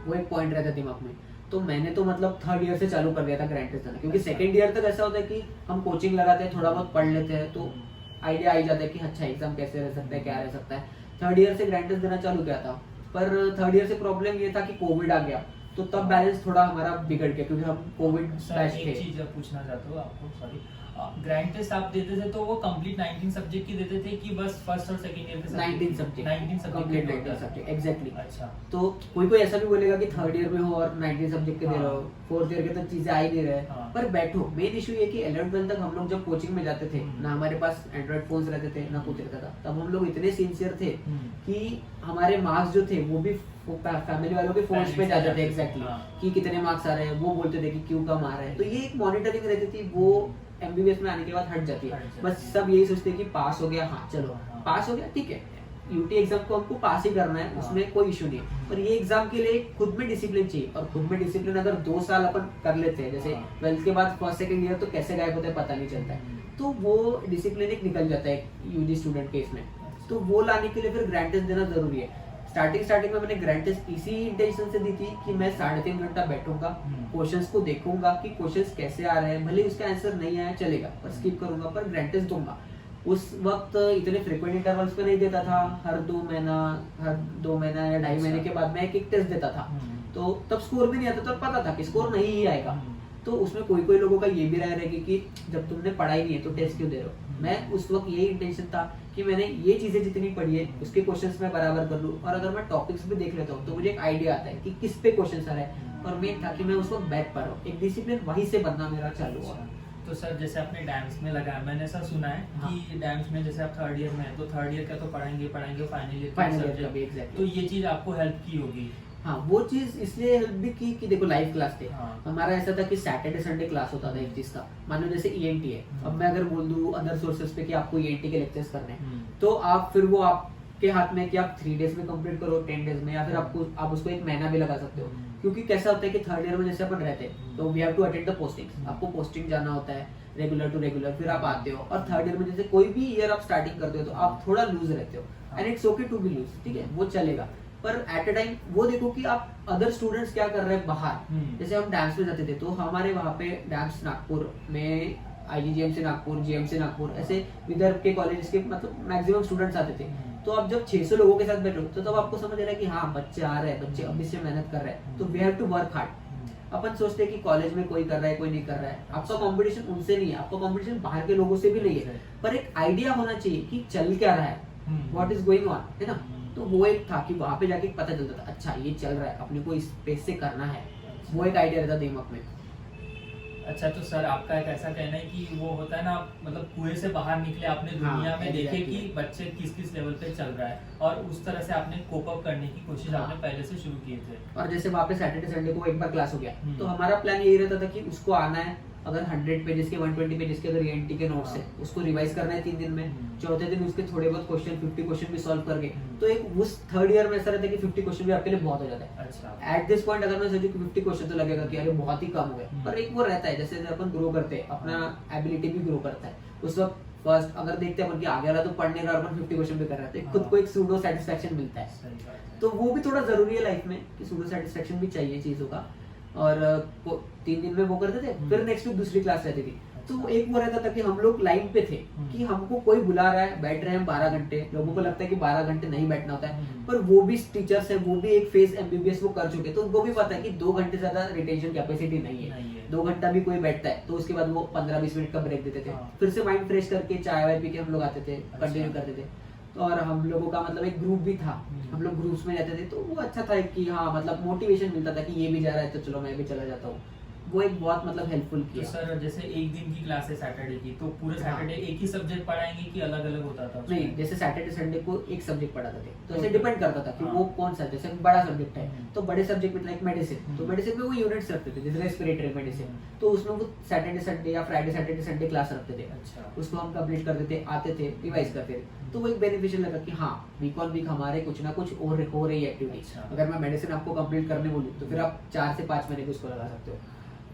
वो एक पॉइंट रहता है दिमाग में। तो मैंने तो मतलब थर्ड ईयर से चालू कर दिया था ग्रैंड टेस्ट देना, क्योंकि सेकंड ईयर तक ऐसा होता है कि हम कोचिंग लगाते हैं, थोड़ा बहुत पढ़ लेते हैं, तो आइडिया आ ही जाता है कि अच्छा एग्जाम कैसे रह सकता है, क्या रह सकता है। थर्ड ईयर से ग्रैंड टेस्ट देना चालू किया था, पर थर्ड ईयर से प्रॉब्लम ये था कि कोविड आ गया, तो तब बैलेंस थोड़ा हमारा बिगड़ गया, क्योंकि हम कोविड बैच थे। एक चीज पूछना चाहता हूँ आपको, सॉरी, ग्रैंड टेस्ट आप देते थे तो वो कंप्लीट 19 सब्जेक्ट की देते थे कि बस फर्स्ट और सेकंड ईयर के 19 सब्जेक्ट कंप्लीट 19 सब्जेक्ट एग्जैक्टली। अच्छा। तो कोई ऐसा भी बोलेगा कि थर्ड ईयर में हो और 19 सब्जेक्ट के दे रहे हो, फोर्थ ईयर के तो चीजें आ ही नहीं रहे। पर बैठो, मेन इशू ये कि 11th तक हम लोग जब कोचिंग में जाते थे ना, हमारे पास एंड्रॉइड फोन्स रहते थे ना कुछ रहता था, तब हम लोग इतने सिंसियर थे कि हमारे मार्क्स जो थे वो भी फैमिली वालों के फोन्स पे जाते थे एग्जैक्टली, कि कितने मार्क्स आ रहे हैं, वो बोलते थे कि क्यों कम आ रहे हैं। तो ये एक मॉनिटरिंग रहती थी, वो MBBS में आने के बाद हट जाती है। बस सब यही सोचते हैं कि पास हो गया, हाँ चलो पास हो गया, ठीक है, UT एग्जाम को हमको पास ही करना है, उसमें कोई इशू नहीं है। पर ये एग्जाम के लिए खुद में डिसिप्लिन चाहिए, और खुद में डिसिप्लिन अगर 2 साल अपन कर लेते हैं, जैसे 12th के बाद फर्स्ट सेकंड ईयर तो कैसे गायब होता है पता नहीं चलता है, तो वो डिसिप्लिन एक निकल जाता है UG स्टूडेंट के इसमें। तो वो लाने के लिए फिर ग्रैंड टेस्ट देना जरूरी है। स्टार्टिंग में मैंने ग्रैंड टेस्ट इसी इंटेंशन से दी थी कि मैं 3.5 घंटा बैठूंगा, क्वेश्चंस को देखूंगा कि क्वेश्चंस कैसे आ रहे हैं, भले उसका आंसर नहीं आया चलेगा, पर स्किप करूंगा, पर ग्रैंड टेस्ट दूंगा। उस वक्त इतने फ्रीक्वेंट इंटरवल्स पे नहीं देता था, हर 2 महीना या 2.5 महीने के बाद मैं एक टेस्ट देता था। तो तब स्कोर भी नहीं आता, तो पता था कि स्कोर नहीं ही आएगा। तो उसमें कोई लोगों का ये भी राय रहेगी कि जब तुमने पढ़ाई नहीं है तो टेस्ट क्यों दे रहे हो। मैं उस वक्त यही इंटेंशन था कि मैंने ये चीजें जितनी पढ़ी है उसके क्वेश्चंस मैं बराबर कर लूं, और अगर मैं टॉपिक्स भी देख लेता हूँ तो मुझे एक आइडिया आता है कि किस पे क्वेश्चन आ रहा है, और मेन था कि मैं उस वक्त बैठ पा रहा हूँ। एक डिसिप्लिन वहीं से बनना मेरा चालू हुआ। तो सर जैसे आपने डैम्स में लगाया, मैंने ऐसा सुना है कि डैम्स में जैसे आप थर्ड ईयर में है तो थर्ड ईयर का तो पढ़ाएंगे फाइनल ईयर का, तो ये चीज आपको हेल्प की होगी। हाँ, वो चीज इसलिए हेल्प भी की कि देखो लाइव क्लास थे। हमारा ऐसा था कि सैटरडे संडे क्लास होता था एक चीज का, मान लो जैसे ENT है, अब मैं अगर बोल दूं अदर सोर्सेज पे कि आपको ENT के लेक्चर्स करने हैं, तो आप फिर वो आपके हाथ में कि आप 3 डेज में कंप्लीट करो, 10 डेज में, या फिर आप उसको 1 महीना भी लगा सकते हो। क्योंकि कैसा होता है कि थर्ड ईयर में जैसे अपन रहते हैं तो we have to attend the posting, आपको पोस्टिंग जाना होता है रेगुलर टू रेगुलर, फिर आप आते हो। और थर्ड ईयर में जैसे कोई भी ईयर आप स्टार्टिंग करते हो तो आप थोड़ा लूज रहते हो, and it's okay to be loose, ठीक है, वो चलेगा। पर एट अ टाइम वो देखो कि आप अदर स्टूडेंट्स क्या कर रहे हैं बाहर। जैसे हम डैम्स में जाते थे तो हमारे वहाँ पे डैम्स नागपुर में, IGGM से नागपुर, GM से नागपुर, ऐसे विदर्भ के कॉलेज के मतलब मैक्सिमम स्टूडेंट्स आते थे। तो आप जब 600 लोगों के साथ बैठो तो तब आपको समझ आ रहा है कि हाँ बच्चे आ रहे हैं, बच्चे अभी से मेहनत कर रहे हैं, तो we have to work hard. अपन सोचते हैं कि कॉलेज में कोई कर रहा है कोई नहीं कर रहा है, आपका कंपटीशन उनसे नहीं है, आपका कंपटीशन बाहर के लोगों से भी नहीं है, पर एक आइडिया होना चाहिए कि चल क्या रहा है, व्हाट इज गोइंग ऑन, है ना। तो वो एक था कि वहां पे जाके पता चलता था अच्छा ये चल रहा है, अपने को इस पेस से करना है, वो एक आइडिया रहता दिमाग में। अच्छा, तो सर आपका एक ऐसा कहना है कि वो होता है ना, मतलब कुएं से बाहर निकले, आपने दुनिया में देखे कि बच्चे किस किस लेवल पे चल रहा है और उस तरह से आपने कोप अप करने की कोशिश आपने पहले से शुरू किए थे। और जैसे वहाँ पे सैटरडे संडे को एक बार क्लास हो गया, तो हमारा प्लान यही रहता था कि उसको आना है, अगर 100 पेजेस के 120 पेजेस के अगर ENT के नोट्स है उसको रिवाइज करना है 3 दिन में, चौथे दिन उसके थोड़े बहुत क्वेश्चन 50 क्वेश्चन भी सॉल्व करके, तो एक उस थर्ड ईयर में ऐसा रहता है कि 50 क्वेश्चन भी आपके लिए बहुत हो जाता है। अच्छा, एट दिस पॉइंट अगर मैं सोचूं कि 50 क्वेश्चन तो लगेगा कि अरे बहुत ही कम हो गया, पर एक वो रहता है जैसे अपन ग्रो करते हैं अपना एबिलिटी भी ग्रो करता है, उस वक्त फर्स्ट अगर देखते हैं अपन कि आगे वाला तो पढ़ने का, अपन 50 क्वेश्चन भी कर रहे हैं, खुद को एक सूडो सेटिस्फेक्शन मिलता है। तो वो भी थोड़ा जरूरी है लाइफ में कि सूडो सेटिस्फेक्शन भी चाहिए चीजों का। और 3 दिन में वो करते थे, फिर नेक्स्ट वीक दूसरी क्लास रहती थी, तो एक वो रहता था कि हम लोग लाइन पे थे कि हमको कोई बुला रहा है, बैठ रहे हैं 12 घंटे, लोगों को लगता है कि 12 घंटे नहीं बैठना होता है, पर वो भी टीचर्स है, वो भी एक फेज MBBS वो कर चुके, तो उनको भी पता है कि 2 घंटे से ज्यादा रिटेंशन कैपेसिटी नहीं है, 2 घंटा भी कोई बैठता है तो उसके बाद वो 15-20 मिनट का ब्रेक देते थे, फिर से माइंड फ्रेश करके चाय वाय पी के हम लोग आते थे, कंटिन्यू करते थे। तो और हम लोगों का मतलब एक ग्रुप भी था, हम लोग ग्रुप्स में रहते थे, तो वो अच्छा था कि हाँ मतलब मोटिवेशन मिलता था कि ये भी जा रहा है तो चलो मैं भी चला जाता हूँ, वो एक बहुत मतलब हेल्पफुल किया। तो सर जैसे एक दिन की क्लास है सैटरडे की, तो पूरे सैटरडे एक ही सब्जेक्ट पढ़ाएंगे कि अलग अलग होता था? नहीं, जैसे सैटरडे संडे को एक सब्जेक्ट पढ़ाते थे, तो ऐसे डिपेंड करता था कि वो कौन सा, जैसे बड़ा सब्जेक्ट है तो बड़े सब्जेक्ट में लाइक मेडिसिन, तो मेडिसिन में वो यूनिट्स रखते थे, जैसे रेस्पिरेटरी मेडिसिन, तो उसमें वो सैटरडे संडे या फ्राइडे सैटरडे संडे क्लास रखते थे। अच्छा, उसको हम कंप्लीट करते थे, आते थे, रिवाइज करते थे, तो वो एक बेनिफिशियल लगा कि हाँ वीक ऑन वीक हमारे कुछ ना कुछ और हो रही है एक्टिविटी। अगर मैं मेडिसिन आपको कंप्लीट करने बोलूँ तो फिर आप 4 से 5 महीने भी उसको लगा सकते हो।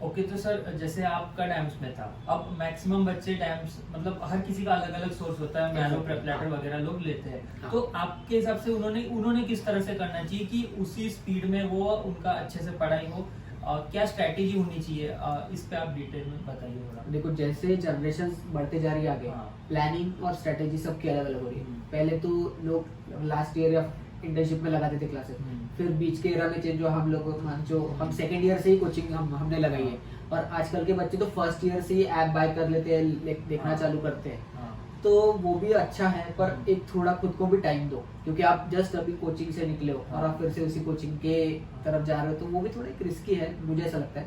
ओके, तो सर जैसे आपका डैम्स में था, अब मैक्सिमम बच्चे डैम्स मतलब हर किसी का अलग अलग सोर्स होता है, मैनो प्रेपलेटर वगैरह लोग लेते हैं, तो आपके हिसाब से उन्होंने किस तरह से करना चाहिए कि उसी स्पीड में वो उनका अच्छे से पढ़ाई हो, क्या स्ट्रैटेजी होनी चाहिए, इस पे आप डिटेल में बताइए थोड़ा। देखो जैसे जनरेशन बढ़ते जा रही है आगे, प्लानिंग और स्ट्रेटेजी सबकी अलग अलग हो रही है। पहले तो लोग लास्ट ईयर या इंटर्नशिप में लगाते थे क्लासेस, फिर बीच के एरा में चेंज हुआ, हम लोग जो हम सेकंड ईयर से ही कोचिंग हमने लगाई है, और आजकल के बच्चे तो फर्स्ट ईयर से ही ऐप बाय कर लेते हैं, देखना चालू करते हैं, तो वो भी अच्छा है, पर एक थोड़ा खुद को भी टाइम दो, क्योंकि आप जस्ट अभी कोचिंग से निकले हो और आप फिर से उसी कोचिंग के तरफ जा रहे हो, तो वो भी थोड़ा एक रिस्की है, मुझे ऐसा लगता है।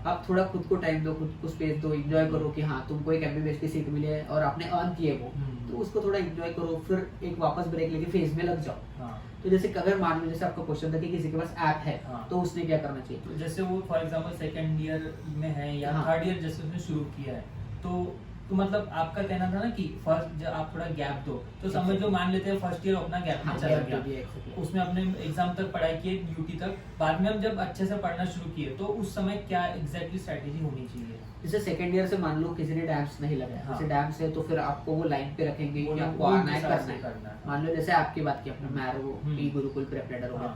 आप थोड़ा खुद को टाइम दो, खुद को स्पेस दो, एंजॉय करो कि हाँ तुमको एक MBBS की सीट मिली है और आपने अर्न की है वो, तो उसको थोड़ा एंजॉय करो, फिर एक वापस ब्रेक लेके फेज में लग जाओ। तो जैसे अगर मान लो जैसे आपका क्वेश्चन था कि किसी के पास ऐप है, तो उसने क्या करना चाहिए, तो जैसे वो फॉर एग्जांपल सेकंड ईयर में है या थर्ड ईयर जैसे उसने शुरू किया है, तो मतलब आपका कहना था ना कि फर्स्ट जब आप थोड़ा गैप दो, तो समझ लो मान लेते हैं फर्स्ट ईयर अपना गैप में चला गया, उसमें अपने एग्जाम तक पढ़ाई की UT तक, बाद में हम जब अच्छे से पढ़ना शुरू किए तो उस समय क्या एग्जैक्टली स्ट्रेटेजी होनी चाहिए? जैसे सेकंड ईयर से मान लो किसी ने डैम्स नहीं लगाया, जैसे डैम्स है तो फिर आपको वो लाइन पे रखेंगे कि आपको आना है करना है। मान लो जैसे आपकी बात की अपना मैरो ई गुरुकुल प्रेपलेटर हो गया,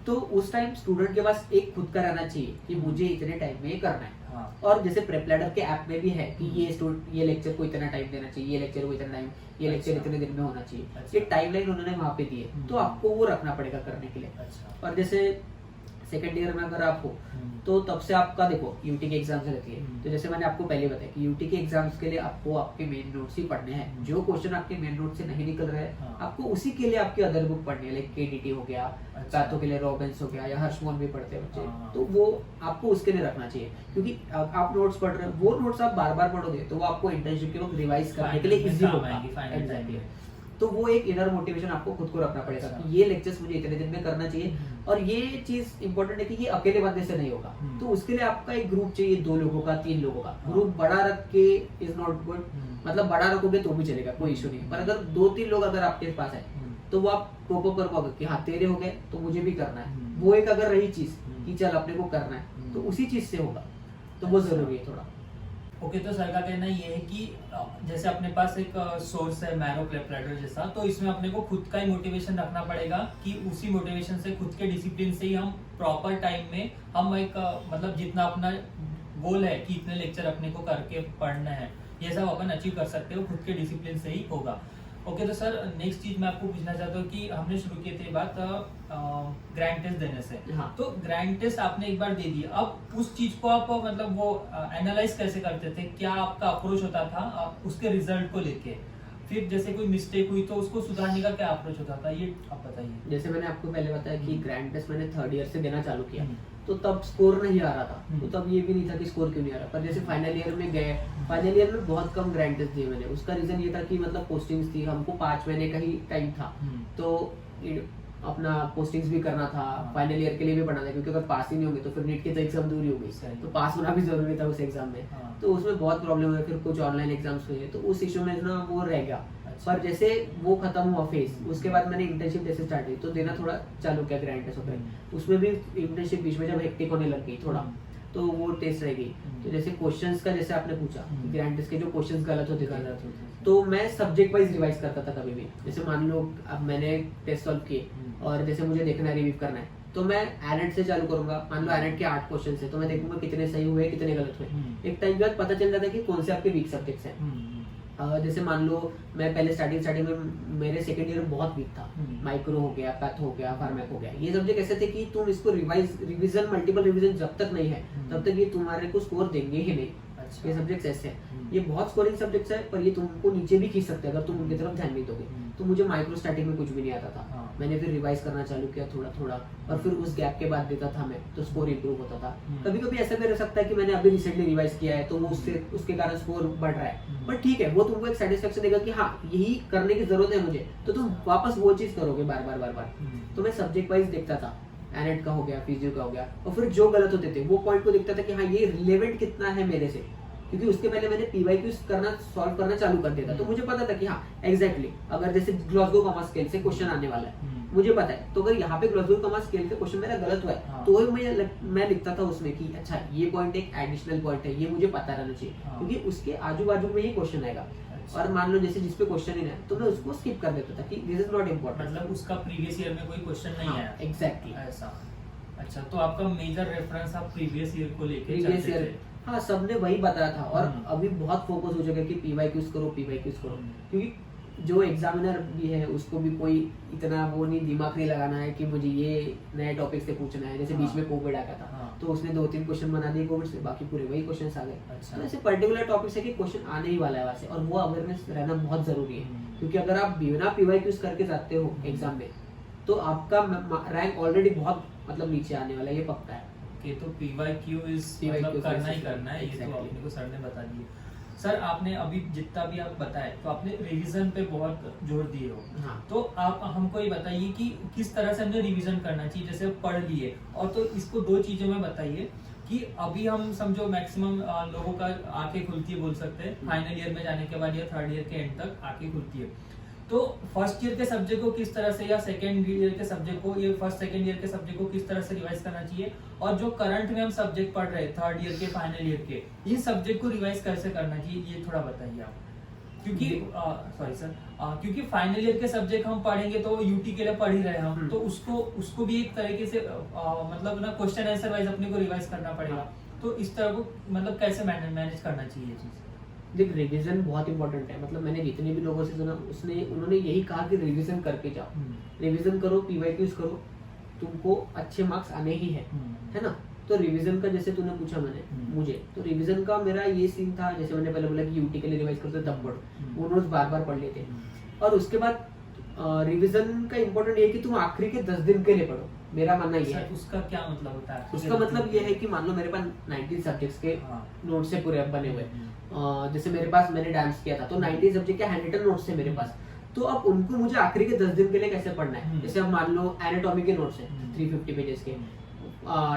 तो उस टाइम स्टूडेंट के पास एक खुद का रहना चाहिए कि मुझे इतने टाइम में ये करना है। और जैसे प्रेपलेटर के ऐप में भी है कि ये लेक्चर को इतना टाइम देना चाहिए, ये लेक्चर को इतना टाइम, ये लेक्चर इतने दिन में होना चाहिए, ये टाइमलाइन उन्होंने वहां पे दी है, तो आपको वो रखना पड़ेगा करने के लिए। और जैसे सेकंड ईयर में अगर आप हो तो तब से आपका देखो UT के एग्जाम्स रहती है, तो जैसे मैंने आपको पहले बताया कि UT के एग्जाम्स के लिए आपको आपके मेन नोट्स ही पढ़ने हैं, जो क्वेश्चन आपके मेन नोट से नहीं निकल रहे हैं आपको उसी के लिए आपकी अदर बुक पढ़नी है, लाइक KDT हो गया, पैथो के लिए रॉबिन्स हो गया, या हर्षमोहन भी पढ़ते हैं बच्चे, तो वो आपको उसके लिए रखना चाहिए, क्योंकि आप नोट्स पढ़ रहे हो, वो नोट्स आप बार बार पढ़ोगे तो वो आपको इंटर्नशिप के वक्त रिवाइज करने के लिए इजी होगा। एग्जैक्टली, तो वो एक इनर मोटिवेशन आपको खुद को रखना पड़ेगा कि ये लेक्चर्स मुझे इतने दिन में करना चाहिए, और ये चीज इंपॉर्टेंट है कि ये अकेले बंदे से नहीं होगा, तो उसके लिए आपका एक ग्रुप चाहिए, 2 लोगों का 3 लोगों का। ग्रुप बड़ा रख के इज नॉट गुड, मतलब बड़ा रखोगे तो भी चलेगा, कोई इशू नहीं, पर अगर 2-3 लोग अगर आपके पास है तो वो आप कोप अप कर पाओगे कि हाँ तेरे हो गए तो मुझे भी करना है, वो एक अगर रही चीज कि चल अपने को करना है तो उसी चीज से होगा, तो वो जरूरी है थोड़ा। ओके, तो सर का कहना ये है कि जैसे अपने पास एक सोर्स है मैरो प्रेपलेटर जैसा, तो इसमें अपने को खुद का ही मोटिवेशन रखना पड़ेगा कि उसी मोटिवेशन से, खुद के डिसिप्लिन से ही हम प्रॉपर टाइम में हम एक मतलब जितना अपना गोल है कि इतने लेक्चर अपने को करके पढ़ना है, ये सब अपन अचीव कर सकते हो, खुद के डिसिप्लिन से ही होगा। ओके, तो सर नेक्स्ट चीज मैं आपको पूछना चाहता हूँ कि हमने शुरू की थी बात ग्रैंड टेस्ट देने से। हाँ। तो ग्रैंड टेस्ट आपने एक बार दे दिया, अब उस चीज को आप मतलब वो एनालाइज कैसे करते थे, क्या आपका अप्रोच होता था उसके रिजल्ट को लेके, फिर जैसे कोई मिस्टेक हुई तो उसको सुधारने का क्या अप्रोच होता था, ये आप बताइए। जैसे मैंने आपको पहले बताया कि ग्रैंड टेस्ट मैंने 3rd ईयर से देना चालू किया, तो तब स्कोर नहीं आ रहा था, तो तब ये भी नहीं था कि स्कोर क्यों नहीं आ रहा। पर जैसे फाइनल ईयर में गए, फाइनल ईयर में बहुत कम ग्रैंड टेस्ट दिए मैंने। उसका रीजन ये था कि मतलब पोस्टिंग्स थी, हमको 5 महीने का ही टाइम था, तो अपना पोस्टिंग्स भी करना था, फाइनल ईयर के लिए भी पढ़ना था, क्योंकि अगर पास ही नहीं होंगे तो फिर नीट की तो एग्जाम दूर ही हो गई, तो पास होना भी जरूरी था उस एग्जाम में। तो उसमें बहुत प्रॉब्लम हुई, फिर कुछ ऑनलाइन एग्जाम्स हुए, तो उस इशू में ना वो रह गया। पर जैसे वो खत्म हुआ फेज, उसके बाद मैंने इंटर्नशिप जैसे स्टार्ट की तो देना थोड़ा चालू किया ग्रैंड टेस्ट वगैरह। उसमें भी इंटर्नशिप बीच में जब हेक्टिक होने लग गई थोड़ा, तो वो टेस्ट रह गई। तो जैसे क्वेश्चंस का जैसे आपने पूछा, ग्रैंड टेस्ट के जो क्वेश्चंस गलत होते थे, तो मैं सब्जेक्ट वाइज रिवाइज करता था कभी भी। जैसे मान लो अब मैंने टेस्ट सॉल्व किए और जैसे मुझे देखना है, रिव्यू करना है, तो मैं एनेट से चालू करूंगा। मान लो एनेट के 8 क्वेश्चन है, तो मैं देखूंगा कितने सही हुए कितने गलत हुए। एक टाइम के बाद पता चल जाता है कि कौन से आपके वीक सब्जेक्ट्स हैं। जैसे मान लो मैं पहले स्टार्टिंग में मेरे सेकंड ईयर में बहुत वीक था, माइक्रो हो गया, पैथ हो गया, फार्मेक हो गया। ये सब्जेक्ट ऐसे थे कि तुम इसको रिवीजन मल्टीपल रिवीजन जब तक नहीं है तब तक ये तुम्हारे को स्कोर देंगे ही नहीं। ये सब्जेक्ट्स ऐसे हैं, ये बहुत स्कोरिंग सब्जेक्ट्स है, पर ये तुमको नीचे भी खींच सकते हैं अगर तुम उनकी तरफ ध्यान नहीं दोगे। तो मुझे माइक्रो स्टार्टिंग में कुछ भी नहीं आता था, मैंने फिर रिवाइज करना चालू किया थोड़ा थोड़ा, और फिर उस गैप के बाद देता था मैं, तो स्कोर इंप्रूव होता था। कभी कभी ऐसा भी रह सकता है कि मैंने अभी रिसेंटली रिवाइज किया है, तो वो उसके कारण स्कोर बढ़ रहा है, बट ठीक है, वो तुमको एक सेटिस्फेक्शन देगा कि हाँ यही करने की जरूरत है मुझे, तो तुम वापस वो चीज करोगे बार बार। तो मैं सब्जेक्ट वाइज देखता था, एनेट का हो गया, फिजियो का हो गया, और फिर जो गलत होते थे वो पॉइंट को देखता था कि हाँ ये रिलेवेंट कितना है मेरे से, क्योंकि उसके पहले मैंने पीवाईक्यूज करना सॉल्व करना चालू कर दिया था। तो मुझे पता था कि हाँ एग्जैक्टली अगर जैसे ग्लासगो कॉमा स्केल से क्वेश्चन आने वाला है, मुझे पता है, तो अगर यहाँ पे ग्लासगो कॉमा स्केल का क्वेश्चन मेरा गलत हुआ है, तो मैं लिखता था उसमें कि अच्छा ये पॉइंट एक एडिशनल पॉइंट है, ये मुझे पता रहना चाहिए, क्योंकि उसके आजू बाजू में ही क्वेश्चन आएगा। और मान लो जैसे जिसपे क्वेश्चन ही नहीं है, तो मैं उसको स्किप कर देता था कि दिस इज नॉट इम्पोर्टेंट, मतलब उसका प्रीवियस ईयर में कोई क्वेश्चन नहीं आया। एग्जैक्टली ऐसा। अच्छा, तो आपका मेजर रेफरेंस आप प्रीवियस ईयर को लेके प्रीवियस ईयर, हाँ सबने वही बताया था। और अभी बहुत फोकस हो चुका है कि पीवाईक्यूज करो, क्योंकि जो एग्जामिनर भी है उसको भी कोई इतना वो नहीं, दिमाग नहीं लगाना है कि मुझे ये नए टॉपिक से पूछना है। जैसे बीच में कोविड आ गया था, तो उसने 2-3 क्वेश्चन बना दिए कोविड से, बाकी पूरे वही क्वेश्चन आ गए। तो ऐसे पर्टिकुलर टॉपिक से कि क्वेश्चन आने ही वाला है वैसे, और वो अवेयरनेस रहना बहुत जरूरी है, क्योंकि अगर आप बिना पीवाईक्यूज करके जाते हो एग्जाम में, तो आपका रैंक ऑलरेडी बहुत मतलब नीचे आने वाला है, ये पक्का है। तो पीवाईक्यू मतलब करना ही करना है, ये तो आपने को सर ने बता दिया। सर आपने अभी जितना भी आप बताए, तो आपने रिवीजन पे बहुत जोर दिए हो। हाँ। तो आप हमको ये बताइए कि किस तरह से हमें रिवीजन करना चाहिए, जैसे पढ़ लिए, और तो इसको 2 चीजों में बताइए कि अभी हम समझो मैक्सिमम लोगों का आंखें खुलती है बोल सकते हैं, फाइनल ईयर में जाने के बाद या 3rd ईयर के एंड तक आंखें खुलती है, तो फर्स्ट ईयर के सब्जेक्ट को किस तरह से, या सेकंड ईयर के सब्जेक्ट को, ये फर्स्ट सेकंड ईयर के सब्जेक्ट को किस तरह से रिवाइज करना चाहिए, और जो करंट में हम सब्जेक्ट पढ़ रहे हैं 3rd ईयर के, फाइनल ईयर के, इन सब्जेक्ट को रिवाइज कैसे करना चाहिए, ये थोड़ा बताइए आप। क्योंकि सॉरी सर, क्योंकि फाइनल ईयर के सब्जेक्ट हम पढ़ेंगे तो यूटी के लिए पढ़ ही रहे हम, तो उसको भी एक तरीके से मतलब ना क्वेश्चन आंसर वाइज अपने को रिवाइज करना पड़ेगा। तो इस तरह को मतलब कैसे मैनेज करना चाहिए ये चीज। देख, रिवीजन बहुत इंपॉर्टेंट है। मतलब मैंने जितने भी लोगों से सुना उन्होंने यही कहा कि रिवीजन करके जाओ, रिवीजन करो, पीवाईक्यूज करो, तुमको अच्छे मार्क्स आने ही है ना। तो रिवीजन का जैसे तूने पूछा मुझे, तो रिवीजन का मेरा ये सीन था, जैसे मैंने पहले बोला कि यूटी के लिए रिवाइज करते तब पढ़ो, वो नोट्स बार पढ़ लेते। और उसके बाद रिवीजन का इम्पोर्टेंट ये कि तुम आखिरी के 10 दिन के लिए पढ़ो, मेरा मानना ये है। उसका क्या मतलब होता है? उसका मतलब ये है कि मान लो मेरे पास 19 सब्जेक्ट्स के नोट्स से पूरे बने हुए, जैसे मेरे पास मैंने डांस किया था तो 90 सब्जेक्ट के हैंडरिटन नोट्स है मेरे पास। तो अब उनको मुझे आखिरी के 10 दिन के लिए कैसे पढ़ना है, जैसे अब मान लो एनाटॉमी के नोट्स है 350 पेजेस के,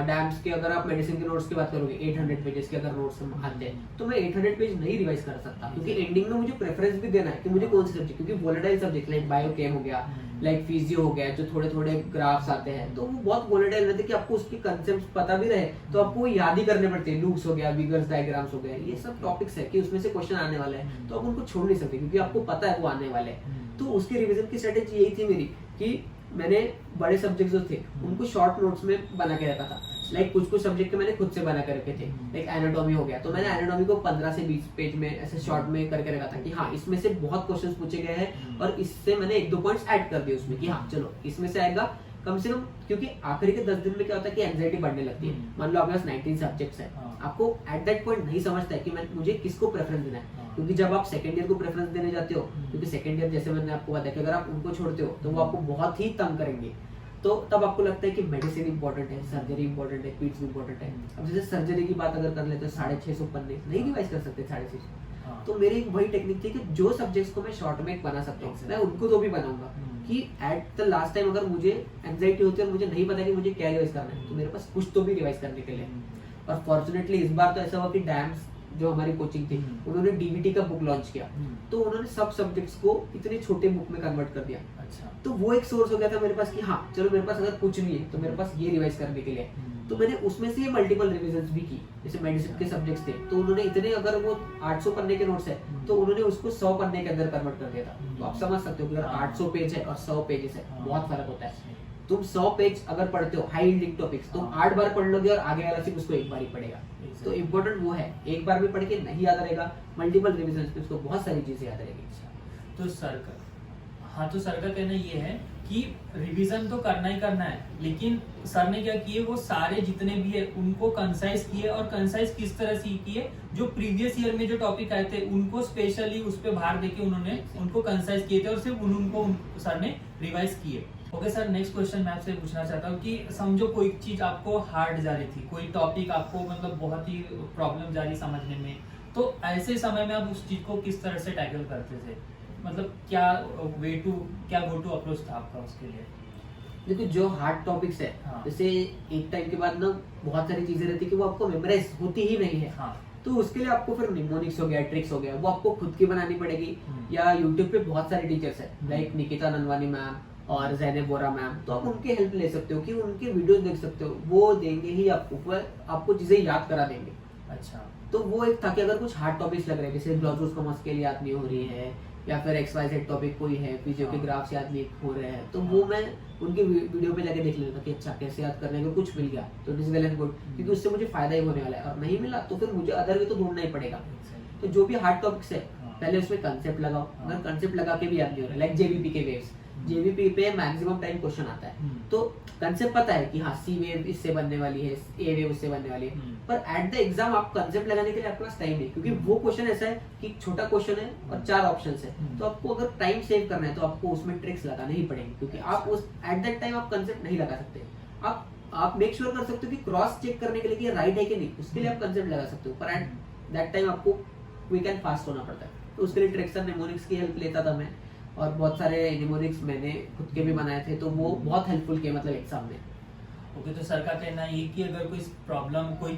डैम्स के अगर आप मेडिसिन के नोट्स की बात करोगे 800 पेजेस के अगर नोट्स आते हैं, तो मैं 800 पेज नहीं रिवाइज कर सकता, क्योंकि एंडिंग में मुझे प्रेफरेंस भी देना है कि मुझे कौन सी सब्जेक्ट, क्योंकि वोलेटाइल सब्जेक्ट लाइक बायोकेम हो गया, लाइक फिजियो हो गया, जो थोड़े ग्राफ्स आते हैं, तो वो बहुत वोलेटाइल रहते हैं कि आपको उसके कंसेप्ट पता भी रहे तो आपको याद ही करने पड़ते हैं। लूप्स हो गया, विगर्स डायग्राम्स हो गए, ये सब टॉपिक्स है कि उसमें से क्वेश्चन आने वाला है, तो आप उनको छोड़ नहीं सकते क्योंकि आपको पता है वो आने वाले हैं। तो उसकी रिवीजन की स्ट्रेटेजी यही थी मेरी कि मैंने बड़े सब्जेक्ट जो थे उनको शॉर्ट नोट्स में बना के रखा था। लाइक कुछ सब्जेक्ट के मैंने खुद से बना करके थे, लाइक एनाटॉमी हो गया, तो मैंने एनाटॉमी को 15 से 20 पेज में ऐसे शॉर्ट में करके रखा था कि हाँ इसमें से बहुत क्वेश्चंस पूछे गए हैं और इससे मैंने 1-2 पॉइंट्स ऐड कर दिए उसमें कि हाँ चलो इसमें से आएगा कम से कम, क्योंकि आखिरी के 10 दिन में क्या होता है कि एंजाइटी बढ़ने लगती है। मान लो आपके पास 19 सब्जेक्ट्स है, आपको एट दैट पॉइंट नहीं समझता है कि मुझे किसको प्रेफरेंस देना है, क्योंकि जब आप सेकंड ईयर को प्रेफरेंस देने जाते हो, क्योंकि सेकंड ईयर जैसे मैंने आपको बताया कि अगर आप उनको छोड़ते हो तो वो आपको बहुत ही तंग करेंगे, तो तब आपको लगता है कि मेडिसिन इंपॉर्टेंट है, सर्जरी इंपॉर्टेंट है, पीट्स इंपॉर्टेंट है। अब जैसे सर्जरी की बात अगर कर लेते हो 650 पन्ने नहीं रिवाइज कर सकते 650, तो मेरी वही टेक्निक थी कि जो सब्जेक्ट्स को मैं शॉर्ट में बना सकता हूँ मैं उनको तो भी बनाऊंगा कि एट द लास्ट टाइम अगर मुझे एंजाइटी होती है और मुझे नहीं पता कि मुझे क्या रिवाइज करना है तो मेरे पास कुछ तो भी रिवाइज करने के लिए। और फॉर्चुनेटली इस बार तो ऐसा हुआ कि डैम्स जो हमारी कोचिंग थी उन्होंने डीवीटी का बुक लॉन्च किया, तो उन्होंने सब सब्जेक्ट्स को इतने छोटे बुक में कन्वर्ट कर दिया। अच्छा, तो वो एक सोर्स हो गया था मेरे पास कि हाँ चलो मेरे पास अगर कुछ नहीं है तो मेरे पास ये रिवाइज करने के लिए, तो मैंने उसमें से ये मल्टीपल रिविजन्स भी की। जैसे मेडिसिन के सब्जेक्ट्स थे तो उन्होंने इतने, अगर वो 800 पन्ने के नोट्स है तो उन्होंने उसको 100 पन्ने के अंदर कन्वर्ट कर दिया था। तो आप समझ सकते हो कि अगर 800 पेज है और 100 पेजेस है बहुत फर्क होता है। तुम 100 पेज अगर पढ़ते हो हाई यील्डिंग टॉपिक्स तुम 8 बार पढ़ लोगे और आगे वाला सिर्फ उसको एक बार ही पढ़ेगा। तो इम्पोर्टेंट वो है, एक बार में पढ़ के नहीं याद रहेगा, मल्टीपल रिविजन पे उसको बहुत सारी चीजें याद रहेगी। तो सर का कहना ये है कि रिवीजन तो करना ही करना है, लेकिन सर ने क्या किए वो सारे जितने भी है उनको कंसाइज किए, और कंसाइज किस तरह से किए, जो प्रीवियस ईयर में जो टॉपिक आए थे उनको स्पेशली उस पे भार देके उन्होंने उनको कंसाइज किए थे और सिर्फ उनको सर ने रिवाइज किए। ओके सर, नेक्स्ट क्वेश्चन मैं आपसे पूछना चाहता हूँ कि समझो कोई चीज आपको हार्ड जा रही थी, कोई टॉपिक आपको मतलब बहुत ही प्रॉब्लम जा रही समझने में, तो ऐसे समय में आप उस चीज को किस तरह से टैकल करते थे, मतलब क्या गो टू अप्रोच था आपका उसके लिए? देखो जो हार्ड टॉपिक्स है जैसे एक टाइम के बाद ना बहुत सारी चीजें रहती है कि वो आपको मेमोराइज होती ही नहीं है, तो उसके लिए आपको फिर निमोनिक्स हो गया, ट्रिक्स हो गया, वो आपको खुद की बनानी पड़ेगी। या यूट्यूब पे बहुत सारे टीचर्स है लाइक निकिता ननवानी मैम और जैनब बोरा मैम, तो आप उनके हेल्प ले सकते हो कि उनके वीडियोस देख सकते हो, वो देंगे ही आपको चीजें याद करा देंगे। अच्छा, तो वो एक था कि अगर कुछ हार्ड टॉपिक्स लग रहे हैं जैसे ग्लॉसोस्टोमा स्केल याद नहीं हो रही है या फिर XYZ टॉपिक कोई है, फिजियो के ग्राफ्स याद नहीं हो रहे हैं, तो वो मैं उनकी वीडियो पे जाके देख लेता कि अच्छा कैसे याद करने को, कुछ मिल गया तो it is well and good, क्योंकि उससे मुझे फायदा ही होने वाला है, और नहीं मिला तो फिर मुझे अदर वे तो ढूंढना ही पड़ेगा। तो जो भी हार्ड टॉपिक्स है पहले उसमें कंसेप्ट लगाओ, अगर कंसेप्ट लगा के भी याद नहीं हो रहा, लाइक जेवीपी के वेव्स, जेवीपी पे मैक्सिमम टाइम क्वेश्चन आता है, तो कंसेप्ट पता है कि हाँ सी वेव इससे बनने वाली है, ए वेव उससे बनने वाली है, पर एट द एग्जाम आप कंसेप्ट लगाने के लिए आपके पास टाइम नहीं, क्योंकि वो क्वेश्चन ऐसा है कि छोटा क्वेश्चन है और 4 ऑप्शंस है, तो आपको अगर टाइम सेव करना है तो आपको उसमें ट्रिक्स लगाने ही पड़ेंगे, क्योंकि आप उस एट दैट टाइम आप कंसेप्ट नहीं लगा सकते। आप मेक श्योर कर सकते हो कि क्रॉस चेक करने के लिए कि राइट है कि नहीं, उसके लिए आप कंसेप्ट लगा सकते हो, पर एट दैट टाइम आपको क्विक एंड फास्ट होना पड़ता है, तो उसके लिए ट्रिक्स और निमोनिक्स की हेल्प लेता था मैं, और बहुत सारे निमोनिक्स मैंने खुद के भी बनाए थे, तो वो बहुत हेल्पफुल किए मतलब एग्जाम में। ओके, तो सर का कहना है कि अगर कोई प्रॉब्लम कोई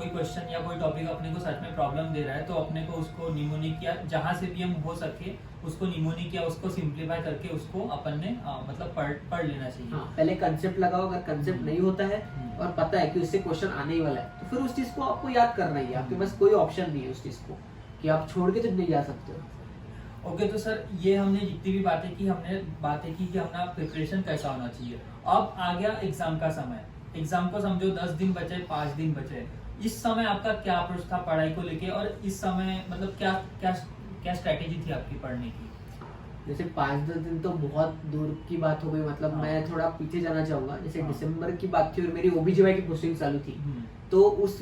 क्वेश्चन या कोई टॉपिक अपने को सच में प्रॉब्लम दे रहा है तो अपने को उसको निमोनिक या जहाँ से भी हम हो सके उसको निमोनिक या उसको सिंप्लीफाई करके उसको अपन ने मतलब पढ़ लेना चाहिए। हाँ, पहले कंसेप्ट लगाओ, अगर कंसेप्ट नहीं होता है और पता है कि उससे क्वेश्चन आने ही वाला है तो फिर उस चीज को आपको याद करना ही है, आपके पास कोई ऑप्शन नहीं है उस चीज को कि आप छोड़ के तो नहीं जा सकते हो। ओके, तो सर ये हमने जितनी भी बातें की कि हमारा प्रिपरेशन कैसा होना चाहिए। अब आ गया एग्जाम का समय, एग्जाम को समझो 10 दिन बचे, 5 दिन बचे, इस समय आपका क्या अप्रोच था पढ़ाई को लेके, और इस समय मतलब क्या स्ट्रेटेजी थी आपकी पढ़ने की? जैसे 5-10 दिन तो बहुत दूर की बात हो गई, मतलब मैं थोड़ा पीछे जाना चाहूंगा। जैसे दिसंबर की बात थी और मेरी OBGY की पोस्टिंग चालू थी, तो उस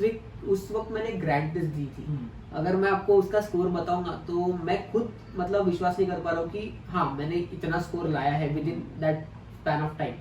वक्त मैंने ग्रैंड टेस्ट दी थी। अगर मैं आपको उसका स्कोर बताऊंगा तो मैं खुद मतलब विश्वास नहीं कर पा रहा हूँ कि हाँ मैंने इतना स्कोर लाया है with in that span of time.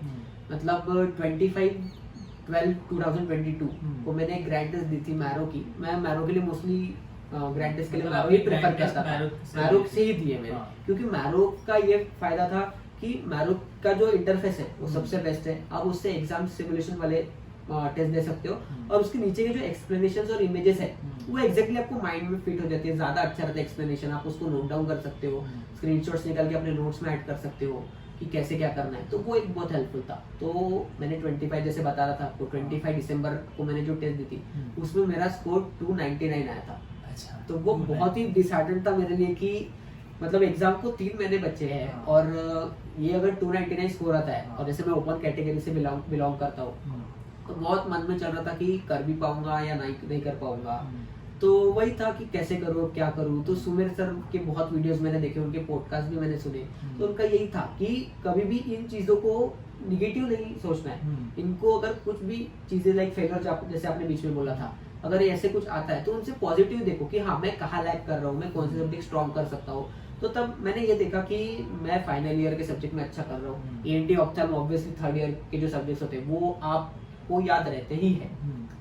मतलब 25/12/2022 को मैंने ग्रैंड टेस्ट दी थी मैरो की। मैं मैरो के लिए मोस्टली ग्रैंड टेस्ट के लिए मैरो ही प्रेफर करता था, मैरो से ही दिए मैंने, क्योंकि मैरो का ये फायदा था कि मैरो का जो इंटरफेस है वो सबसे बेस्ट है। आप उससे एग्जाम सिमुलेशन वाले टेस्ट दे सकते हो, और उसके नीचे के जो एक्सप्लेनेशंस और इमेजेस है वो एग्जैक्टली आपको माइंड में फिट हो जाती है, ज्यादा अच्छा रहता है एक्सप्लेनेशन। आप उसको नोट डाउन कर सकते हो, स्क्रीनशॉट्स निकाल के अपने नोट्स में ऐड कर सकते हो कि कैसे क्या करना है, तो वो एक बहुत हेल्पफुल था। तो मैंने 25 जैसे बता रहा था आपको, 25 दिसंबर को मैंने जो टेस्ट दी थी उसमें मेरा स्कोर 299 आया था। अच्छा, तो वो बहुत ही डिसहार्टेंड था मेरे लिए कि मतलब एग्जाम को 3 महीने बचे हैं और ये अगर 299 स्कोर आता है, और जैसे मैं ओपन कैटेगरी से बिलोंग करता हूँ तो बहुत मन में चल रहा था कि कर भी पाऊंगा या नहीं कर पाऊंगा। तो वही था कि कैसे करूँ क्या करूँ। तो सुमेर सर के बहुत वीडियोस मैंने देखे, उनके पॉडकास्ट भी मैंने सुने। तो उनका यही था कि कभी भी इन चीजों को निगेटिव नहीं सोचना है। इनको अगर कुछ भी चीजें लाइक फेलियर जैसे आपने बीच में बोला था, अगर ऐसे कुछ आता है तो उनसे पॉजिटिव देखो कि हाँ मैं कहाँ लैग कर रहा हूँ, मैं कौन से सब्जेक्ट स्ट्रॉन्ग कर सकता हूँ। तो तब मैंने ये देखा कि मैं फाइनल ईयर के सब्जेक्ट में अच्छा कर रहा हूँ। ENT ऑप्थेल्म ऑब्वियसली थर्ड ईयर के जो सब्जेक्ट्स होते हैं वो आपको याद रहते ही है,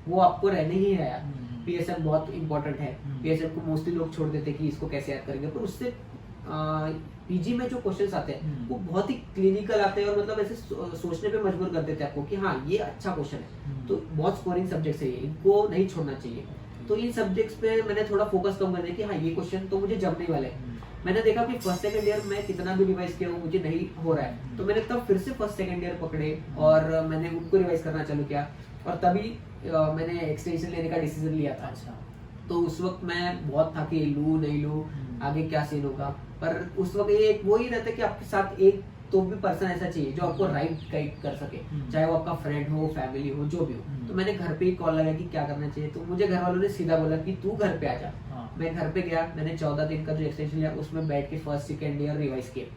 वो आपको रहने ही है यार। PSM बहुत इंपॉर्टेंट है। PSM को मोस्टली लोग छोड़ देते हैं कि इसको कैसे याद करेंगे, पर उससे पीजी में जो क्वेश्चंस आते हैं वो बहुत ही क्लिनिकल आते हैं और मतलब ऐसे सोचने पे मजबूर कर देते हैं आपको कि हाँ ये अच्छा क्वेश्चन है। तो बहुत स्कोरिंग सब्जेक्ट्स है ये, इनको नहीं छोड़ना चाहिए। तो इन सब्जेक्ट्स पे मैंने थोड़ा फोकस कम कर दिया कि हाँ ये क्वेश्चन तो मुझे जमने वाले हैं। मैंने देखा कि फर्स्ट सेकंड ईयर में कितना भी रिवाइज किया वो मुझे नहीं हो रहा है, तो मैंने तब फिर से फर्स्ट सेकंड ईयर पकड़े और मैंने उनको रिवाइज करना चालू किया। और तभी मैंने एक्सटेंशन लेने का डिसीजन लिया था। तो उस वक्त मैं बहुत था कि लूँ नहीं लूँ, आगे क्या सीन होगा। पर उस वक्त ये वो ही रहता है कि आपके साथ एक तो भी पर्सन ऐसा चाहिए जो आपको राइट गाइड कर सके, चाहे वो आपका फ्रेंड हो, फैमिली हो, जो भी हो। तो मैंने घर पे ही कॉल लगाया कि क्या करना चाहिए। तो मुझे घर वालों ने सीधा बोला कि तू घर पे आ जा। मैं घर पे गया, मैंने 14 दिन का जो एक्सटेंशन लिया उसमें बैठ के फर्स्ट सेकंड ईयर रिवाइज किए।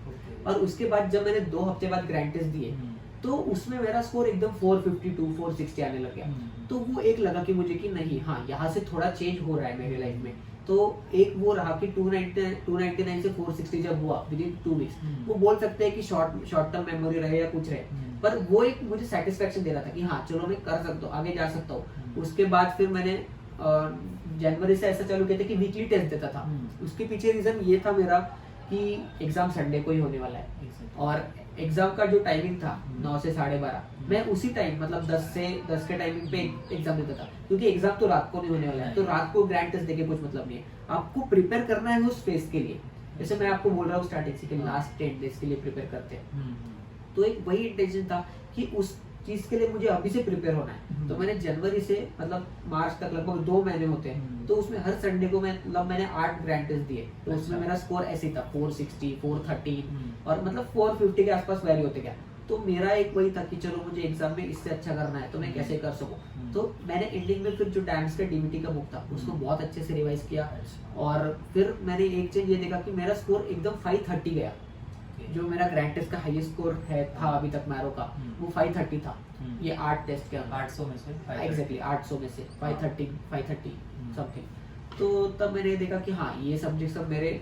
और उसके बाद जब मैंने 2 हफ्ते बाद ग्रैंड टेस्ट दिए तो उसमें मेरा स्कोर एकदम 452 460 आने लग गया। तो वो एक लगा कि मुझे कि नहीं हाँ यहाँ से थोड़ा चेंज हो रहा है मेरी लाइफ में। तो एक वो रहा कि 299 से 460 जब हुआ विद इन 2 वीक्स, वो बोल सकते हैं कि शॉर्ट टर्म मेमोरी रहे या कुछ रहे, पर वो एक मुझे सेटिस्फेक्शन दे रहा था कि हाँ चलो मैं कर सकता हूँ, आगे जा सकता हूँ। उसके बाद फिर मैंने जनवरी से ऐसा चालू किया था कि वीकली टेस्ट देता था। उसके पीछे रीजन ये था मेरा कि एग्जाम संडे को ही होने वाला है और एग्जाम का जो टाइमिंग था 9 से 12:30, मैं उसी टाइम मतलब 10 के टाइमिंग पे एग्जाम देता था, क्योंकि एग्जाम तो रात को नहीं होने वाला है। तो रात को ग्रैंड टेस्ट देके कुछ मतलब नहीं है, आपको प्रिपेयर करना है उस फेज के लिए। जैसे मैं आपको बोल रहा हूँ स्टार्टिंग से कि लास्ट 10 डेज के लिए प्रिपेयर करते हैं। तो एक वही इंटेंशन था कि उस चीज के लिए मुझे अभी से प्रिपेयर होना है। तो मैंने जनवरी से मतलब मार्च तक लगभग 2 महीने होते हैं, तो उसमें हर संडे को मैंने 8 ग्रैंड टेस्ट दिए। तो उसमें मेरा स्कोर ऐसे ही था 460 413 और मतलब 450 के आसपास वैरी होते गया। तो मेरा एक वही था कि चलो मुझे एग्जाम में इससे अच्छा करना है तो मैं कैसे कर सकूं। तो मैंने एंडिंग में फिर जो डैम्स का DBT का बुक था उसको बहुत अच्छे से रिवाइज किया। और फिर मैंने एक चीज ये देखा कि मेरा स्कोर एकदम 530 गया। जो मेरा ग्रैंड टेस्ट का हाईएस्ट स्कोर था अभी तक मैरो का, वो 530 था। ये 8 टेस्ट के अंदर 800 में से एग्जैक्टली 800 में से 530 समथिंग। तो तब मैंने देखा कि हाँ ये सब्जेक्ट सब मेरे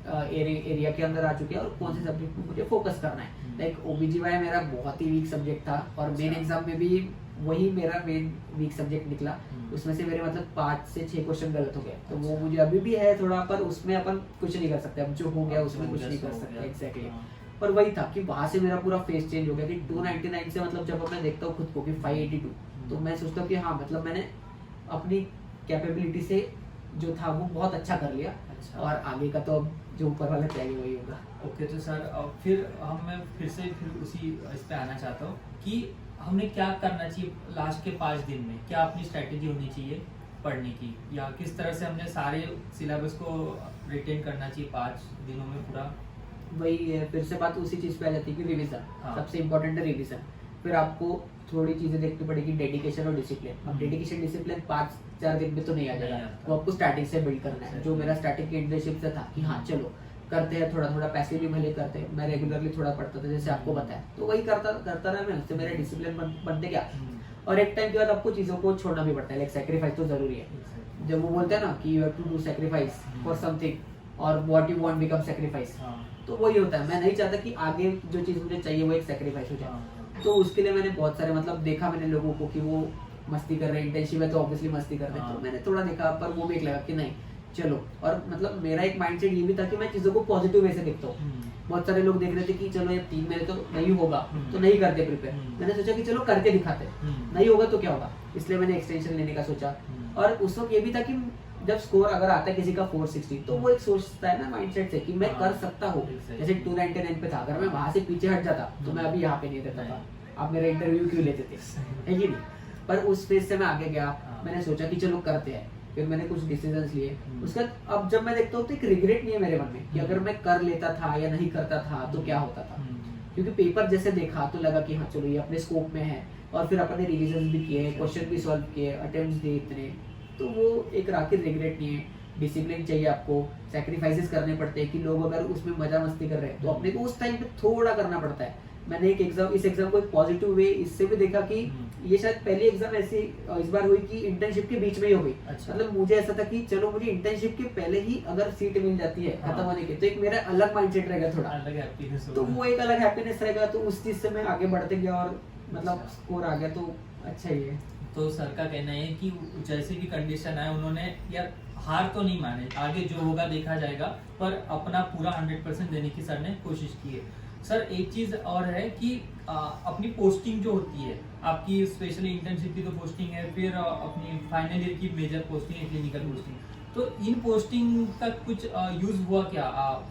एरिया के अंदर आ चुके हैं और कौन से सब्जेक्ट में मुझे फोकस करना है। लाइक OBGY मेरा बहुत ही वीक सब्जेक्ट था और मेन एग्जाम में भी वही मेरा मेन वीक सब्जेक्ट निकला। उसमें से मेरे मतलब 5 से 6 क्वेश्चन गलत हो गए। तो वो मुझे अभी भी है थोड़ा, पर उसमें अपन कुछ नहीं कर सकते, अब जो हो गया उसमें कुछ नहीं कर सकते एग्जैक्टली। पर वही था कि वहां से मेरा पूरा फेस चेंज हो गया कि 299 से मतलब जब मैं देखता हूँ खुद को कि 582, तो मैं सोचता हूँ कि हाँ मतलब मैंने अपनी कैपेबिलिटी से जो था वो बहुत अच्छा कर लिया। और आगे का तो जो ऊपर वाला चाहिए वही होगा। ओके तो सर फिर मैं फिर उसी इस पे आना चाहता हूँ कि हमने क्या करना चाहिए लास्ट के 5 दिन में, क्या अपनी स्ट्रैटेजी होनी चाहिए पढ़ने की, या किस तरह से हमने सारे सिलेबस को रिटेन करना चाहिए 5 दिनों में पूरा। वही है, फिर से बात उसी चीज पे आ जाती है कि रिवीजन सबसे इम्पोर्टेंट है। रिवीजन फिर आपको थोड़ी चीजें देखनी पड़ेगी, डेडिकेशन और डिसिप्लिन। अब डेडिकेशन डिसिप्लिन 5-4 दिन में तो नहीं आ जाएगा, वो आपको स्टार्टिंग से बिल्ड करना है। जो मेरा स्टार्टिंग की इंटर्नशिप से था कि हाँ चलो करते हैं, थोड़ा थोड़ा पैसे भी भले करते हैं। मैं रेगुलरली थोड़ा पढ़ता था जैसे आपको बताया, तो वही करता रहा मैं, उससे मेरा डिसिप्लिन बनते गया। और एक टाइम के बाद आपको चीजों को छोड़ना भी पड़ता है, लाइक सैक्रिफाइस तो जरूरी है। जब वो बोलते हैं ना कि you have to do sacrifice for something और what you want become sacrifice, तो वही होता है। मैं नहीं चाहता कि आगे जो चीज मुझे चाहिए वो एक सैक्रिफाइस हो जाए। तो उसके लिए मैंने बहुत सारे मतलब देखा मैंने लोगों को कि वो मस्ती कर रहे हैं, इंटर्नशिप है तो ऑब्वियसली मस्ती कर रहे हैं। तो मैंने थोड़ा देखा, पर वो भी एक लगा कि नहीं चलो। और मतलब मेरा एक माइंडसेट ये भी था कि मैं चीजों को पॉजिटिव वे से देखता हूँ। बहुत सारे लोग देख रहे थे कि चलो ये 3 महीने तो नहीं होगा तो नहीं करते प्रिपेयर। मैंने सोचा कि चलो करके दिखाते, नहीं होगा तो क्या होगा, इसलिए मैंने एक्सटेंशन लेने का सोचा। और उस वक्त ये भी था कि जब स्कोर अगर आता है किसी का 460, तो वो एक सोचता है ना माइंडसेट से कि मैं कर सकता हूँ। जैसे 299 पे था, अगर मैं वहां से पीछे हट जाता तो मैं अभी यहाँ पे नहीं रहता था। आप मेरा इंटरव्यू क्यों लेते थे, है कि नहीं। पर उस फेज से मैं आगे गया, मैंने सोचा कि चलो करते हैं। फिर मैंने कुछ डिसीजंस लिए। उसके बाद अब जब मैं देखता हूँ तो एक रिग्रेट नहीं है मेरे मन में कि अगर मैं कर लेता था या नहीं करता था तो क्या होता था। क्योंकि पेपर जैसे देखा तो लगा कि हाँ चलो ये अपने स्कोप में है, और फिर अपने रिविजन भी किए, क्वेश्चन भी सॉल्व किए, अटेम्प्ट्स दिए इतने, तो वो एक राखी रिग्रेट नहीं है। डिसिप्लिन चाहिए आपको, सैक्रिफाइसेस करने पड़ते हैं कि लोग अगर उसमें मजा मस्ती कर रहे हैं तो अपने को उस टाइम पे थोड़ा करना पड़ता है। मैंने इस एग्जाम को एक पॉजिटिव वे इससे भी देखा कि ये शायद पहली एग्जाम ऐसी इस बार हुई कि इंटर्नशिप के बीच में ही हो गई। अच्छा। मतलब मुझे ऐसा था कि चलो मुझे इंटर्नशिप के पहले ही अगर सीट मिल जाती है खत्म होने के, तो एक मेरा अलग माइंडसेट रहेगा, थोड़ा अलग हैप्पीनेस तो वो एक अलग हैप्पीनेस रहेगा, तो उस चीज से मैं आगे बढ़ते गया और मतलब स्कोर आ गया, तो अच्छा ही है। तो सर का कहना है कि जैसे भी कंडीशन आए उन्होंने यार हार तो नहीं माने, आगे जो होगा देखा जाएगा, पर अपना पूरा 100% देने की सर ने कोशिश की है। सर एक चीज और है कि अपनी पोस्टिंग जो होती है आपकी, स्पेशली इंटर्नशिप की तो पोस्टिंग है, फिर अपनी फाइनल ईयर की मेजर पोस्टिंग है, क्लिनिकल पोस्टिंग, तो इन पोस्टिंग का कुछ यूज हुआ क्या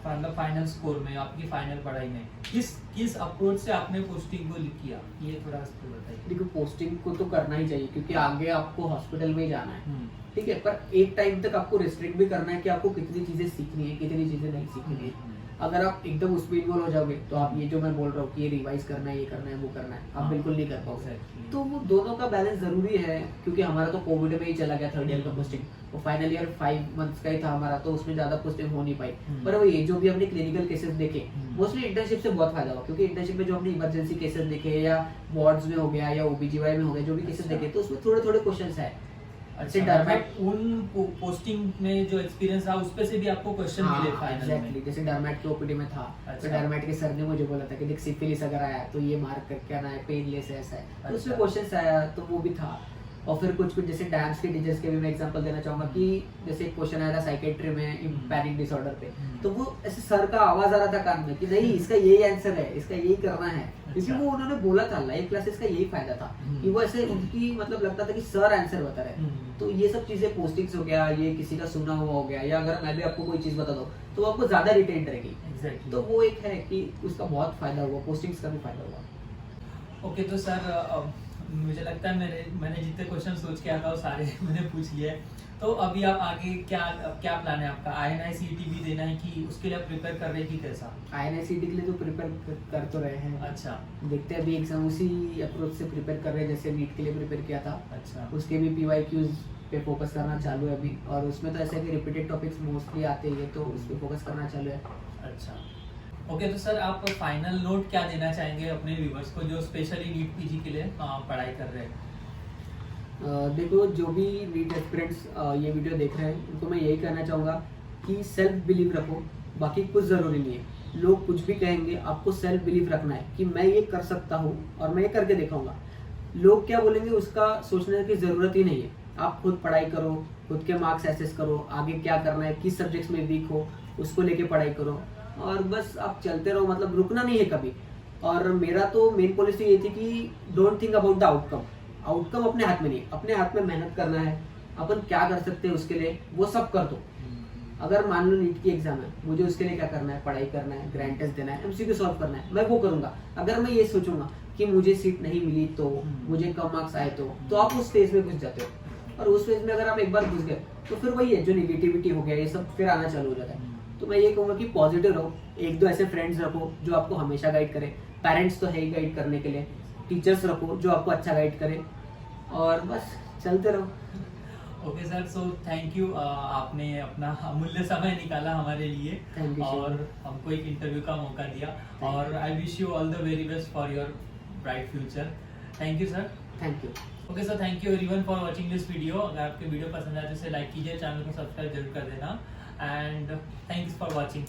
मतलब फाइनल स्कोर में, आपकी फाइनल पढ़ाई में किस अप्रोच से आपने पोस्टिंग को किया, ये थोड़ा सा बताइए। देखो पोस्टिंग को तो करना ही चाहिए क्योंकि आगे आपको हॉस्पिटल में ही जाना है, ठीक है, पर एक टाइम तक आपको रिस्ट्रिक्ट भी करना है कि आपको कितनी चीजें सीखनी है, कितनी चीजें नहीं सीखनी है। अगर आप एकदम उसमें इन्वॉल्व हो जाओगे तो आप ये जो मैं बोल रहा हूँ कि ये रिवाइज करना है, ये करना है, वो करना है, आप बिल्कुल नहीं कर पाओगे। तो वो दोनों का बैलेंस जरूरी है, क्योंकि हमारा तो कोविड में ही चला गया थर्ड ईयर का पोस्टिंग, वो फाइनल ईयर 5 मंथ्स का ही था हमारा, तो उसमें ज्यादा पोस्टिंग हो नहीं पाई। पर वो ये जो भी हमने क्लिनिकल केसेस देखे, मोस्टली इंटर्नशिप से बहुत फायदा हुआ, क्योंकि इंटर्नशिप में जो हमने इमरजेंसी केसेस देखे या वार्ड्स में हो गया या ओबीजीवाई में हो गया, जो भी केसेस देखे, तो उसमें थोड़े थोड़े क्वेश्चन है। अच्छा, मतलब उन पोस्टिंग में जो एक्सपीरियंस था उस पे से भी आपको क्वेश्चन मिले फाइनल में। जैसे डरमैट के ओपीडी में था, तो डरमैट के सर ने मुझे बोला था कि देख सिफिलिस अगर आया तो ये मार्क करके आना है, पेनलेस ऐसा है, तो उसमें क्वेश्चन आया, तो वो भी था। और फिर कुछ जैसे डैम्स के टीचर्स के भी मैं एग्जांपल देना चाहूंगा कि जैसे एक क्वेश्चन आया था साइकेट्री में पैनिक डिसऑर्डर पे, तो वो ऐसे सर का आवाज आ रहा था कान में कि नहीं इसका यही आंसर है, इसका यही करना है, क्योंकि वो उन्होंने बोला था, लाइव क्लासेस का यही फायदा था कि वो ऐसे उनकी मतलब लगता था कि सर आंसर बता रहे। तो ये सब चीजें पोस्टिंग्स हो गया, ये किसी का सुना हुआ हो गया, या अगर मैं भी आपको कोई चीज बता दूं तो वो आपको ज्यादा रिटेन रहेगी। तो वो एक है कि उसका बहुत फायदा हुआ, पोस्टिंग्स का भी फायदा हुआ। ओके, तो सर मुझे लगता है मैंने जितने क्वेश्चन सोच के आया था वो सारे मैंने पूछ लिए। तो अभी आप आगे क्या प्लान है आपका? INI CET भी देना है कि उसके लिए आप प्रिपेयर कर रहे हैं कि कैसा? INI CET के लिए तो प्रिपेयर कर तो रहे हैं। अच्छा, देखते हैं, अभी एग्जाम उसी अप्रोच से प्रिपेयर कर रहे हैं जैसे नीट के लिए प्रिपेयर किया था। अच्छा, उसके भी PYQs पे फोकस करना चालू है अभी, और उसमें तो ऐसे कि रिपीटेड टॉपिक्स मोस्टली आते ही है, तो उस पर फोकस करना चालू है। अच्छा, ओके। तो सर आप फाइनल नोट क्या देना चाहेंगे अपने व्यूवर्स को जो स्पेशली नीट PG के लिए पढ़ाई कर रहे हैं? देखो जो भी नीट एस्पिरेंट्स ये वीडियो देख रहे हैं उनको मैं यही कहना चाहूँगा कि सेल्फ बिलीव रखो, बाकी कुछ ज़रूरी नहीं है। लोग कुछ भी कहेंगे, आपको सेल्फ बिलीव रखना है कि मैं ये कर सकता हूँ और मैं ये करके दिखाऊंगा। लोग क्या बोलेंगे उसका सोचने की ज़रूरत ही नहीं है। आप खुद पढ़ाई करो, खुद के मार्क्स एसेस करो, आगे क्या करना है, किस सब्जेक्ट्स में वीक हो उसको लेके पढ़ाई करो, और बस आप चलते रहो, मतलब रुकना नहीं है कभी। और मेरा तो मेन पॉलिसी ये थी कि don't think about the outcome. Outcome अपने हाथ में नहीं, अपने हाथ में मेहनत करना है, अपन क्या कर सकते हैं उसके लिए वो सब कर दो। अगर मान लो नीट की एग्जाम है, मुझे उसके लिए क्या करना है, पढ़ाई करना है, ग्रैंड टेस्ट देना है, MCQ सॉल्व करना है, मैं वो करूंगा। अगर मैं ये सोचूंगा कि मुझे सीट नहीं मिली तो, मुझे कम मार्क्स आए तो आप उस फेज में घुस जाते हो, और उस फेज में अगर आप एक बार घुस गए तो फिर वही है जो निगेटिविटी हो गया ये सब फिर आना चालू हो जाता है। तो मैं ये कहूँगा कि पॉजिटिव रहो, एक दो ऐसे फ्रेंड्स रखो जो आपको हमेशा गाइड करे, पेरेंट्स तो है ही गाइड करने के लिए, टीचर्स रखो जो आपको अच्छा गाइड करे, और बस चलते रहो। Okay sir, so thank you, आपने अपना अमूल्य समय निकाला हमारे लिए और हमको एक इंटरव्यू का मौका दिया, और I wish you all the very best for your bright future. Thank you sir. Thank you. Okay sir, thank you everyone for watching this video. अगर आपके वीडियो पसंद आए तो इसे लाइक कीजिए, चैनल को सब्सक्राइब जरूर कर देना, एंड थैंक्स फॉर वाचिंग।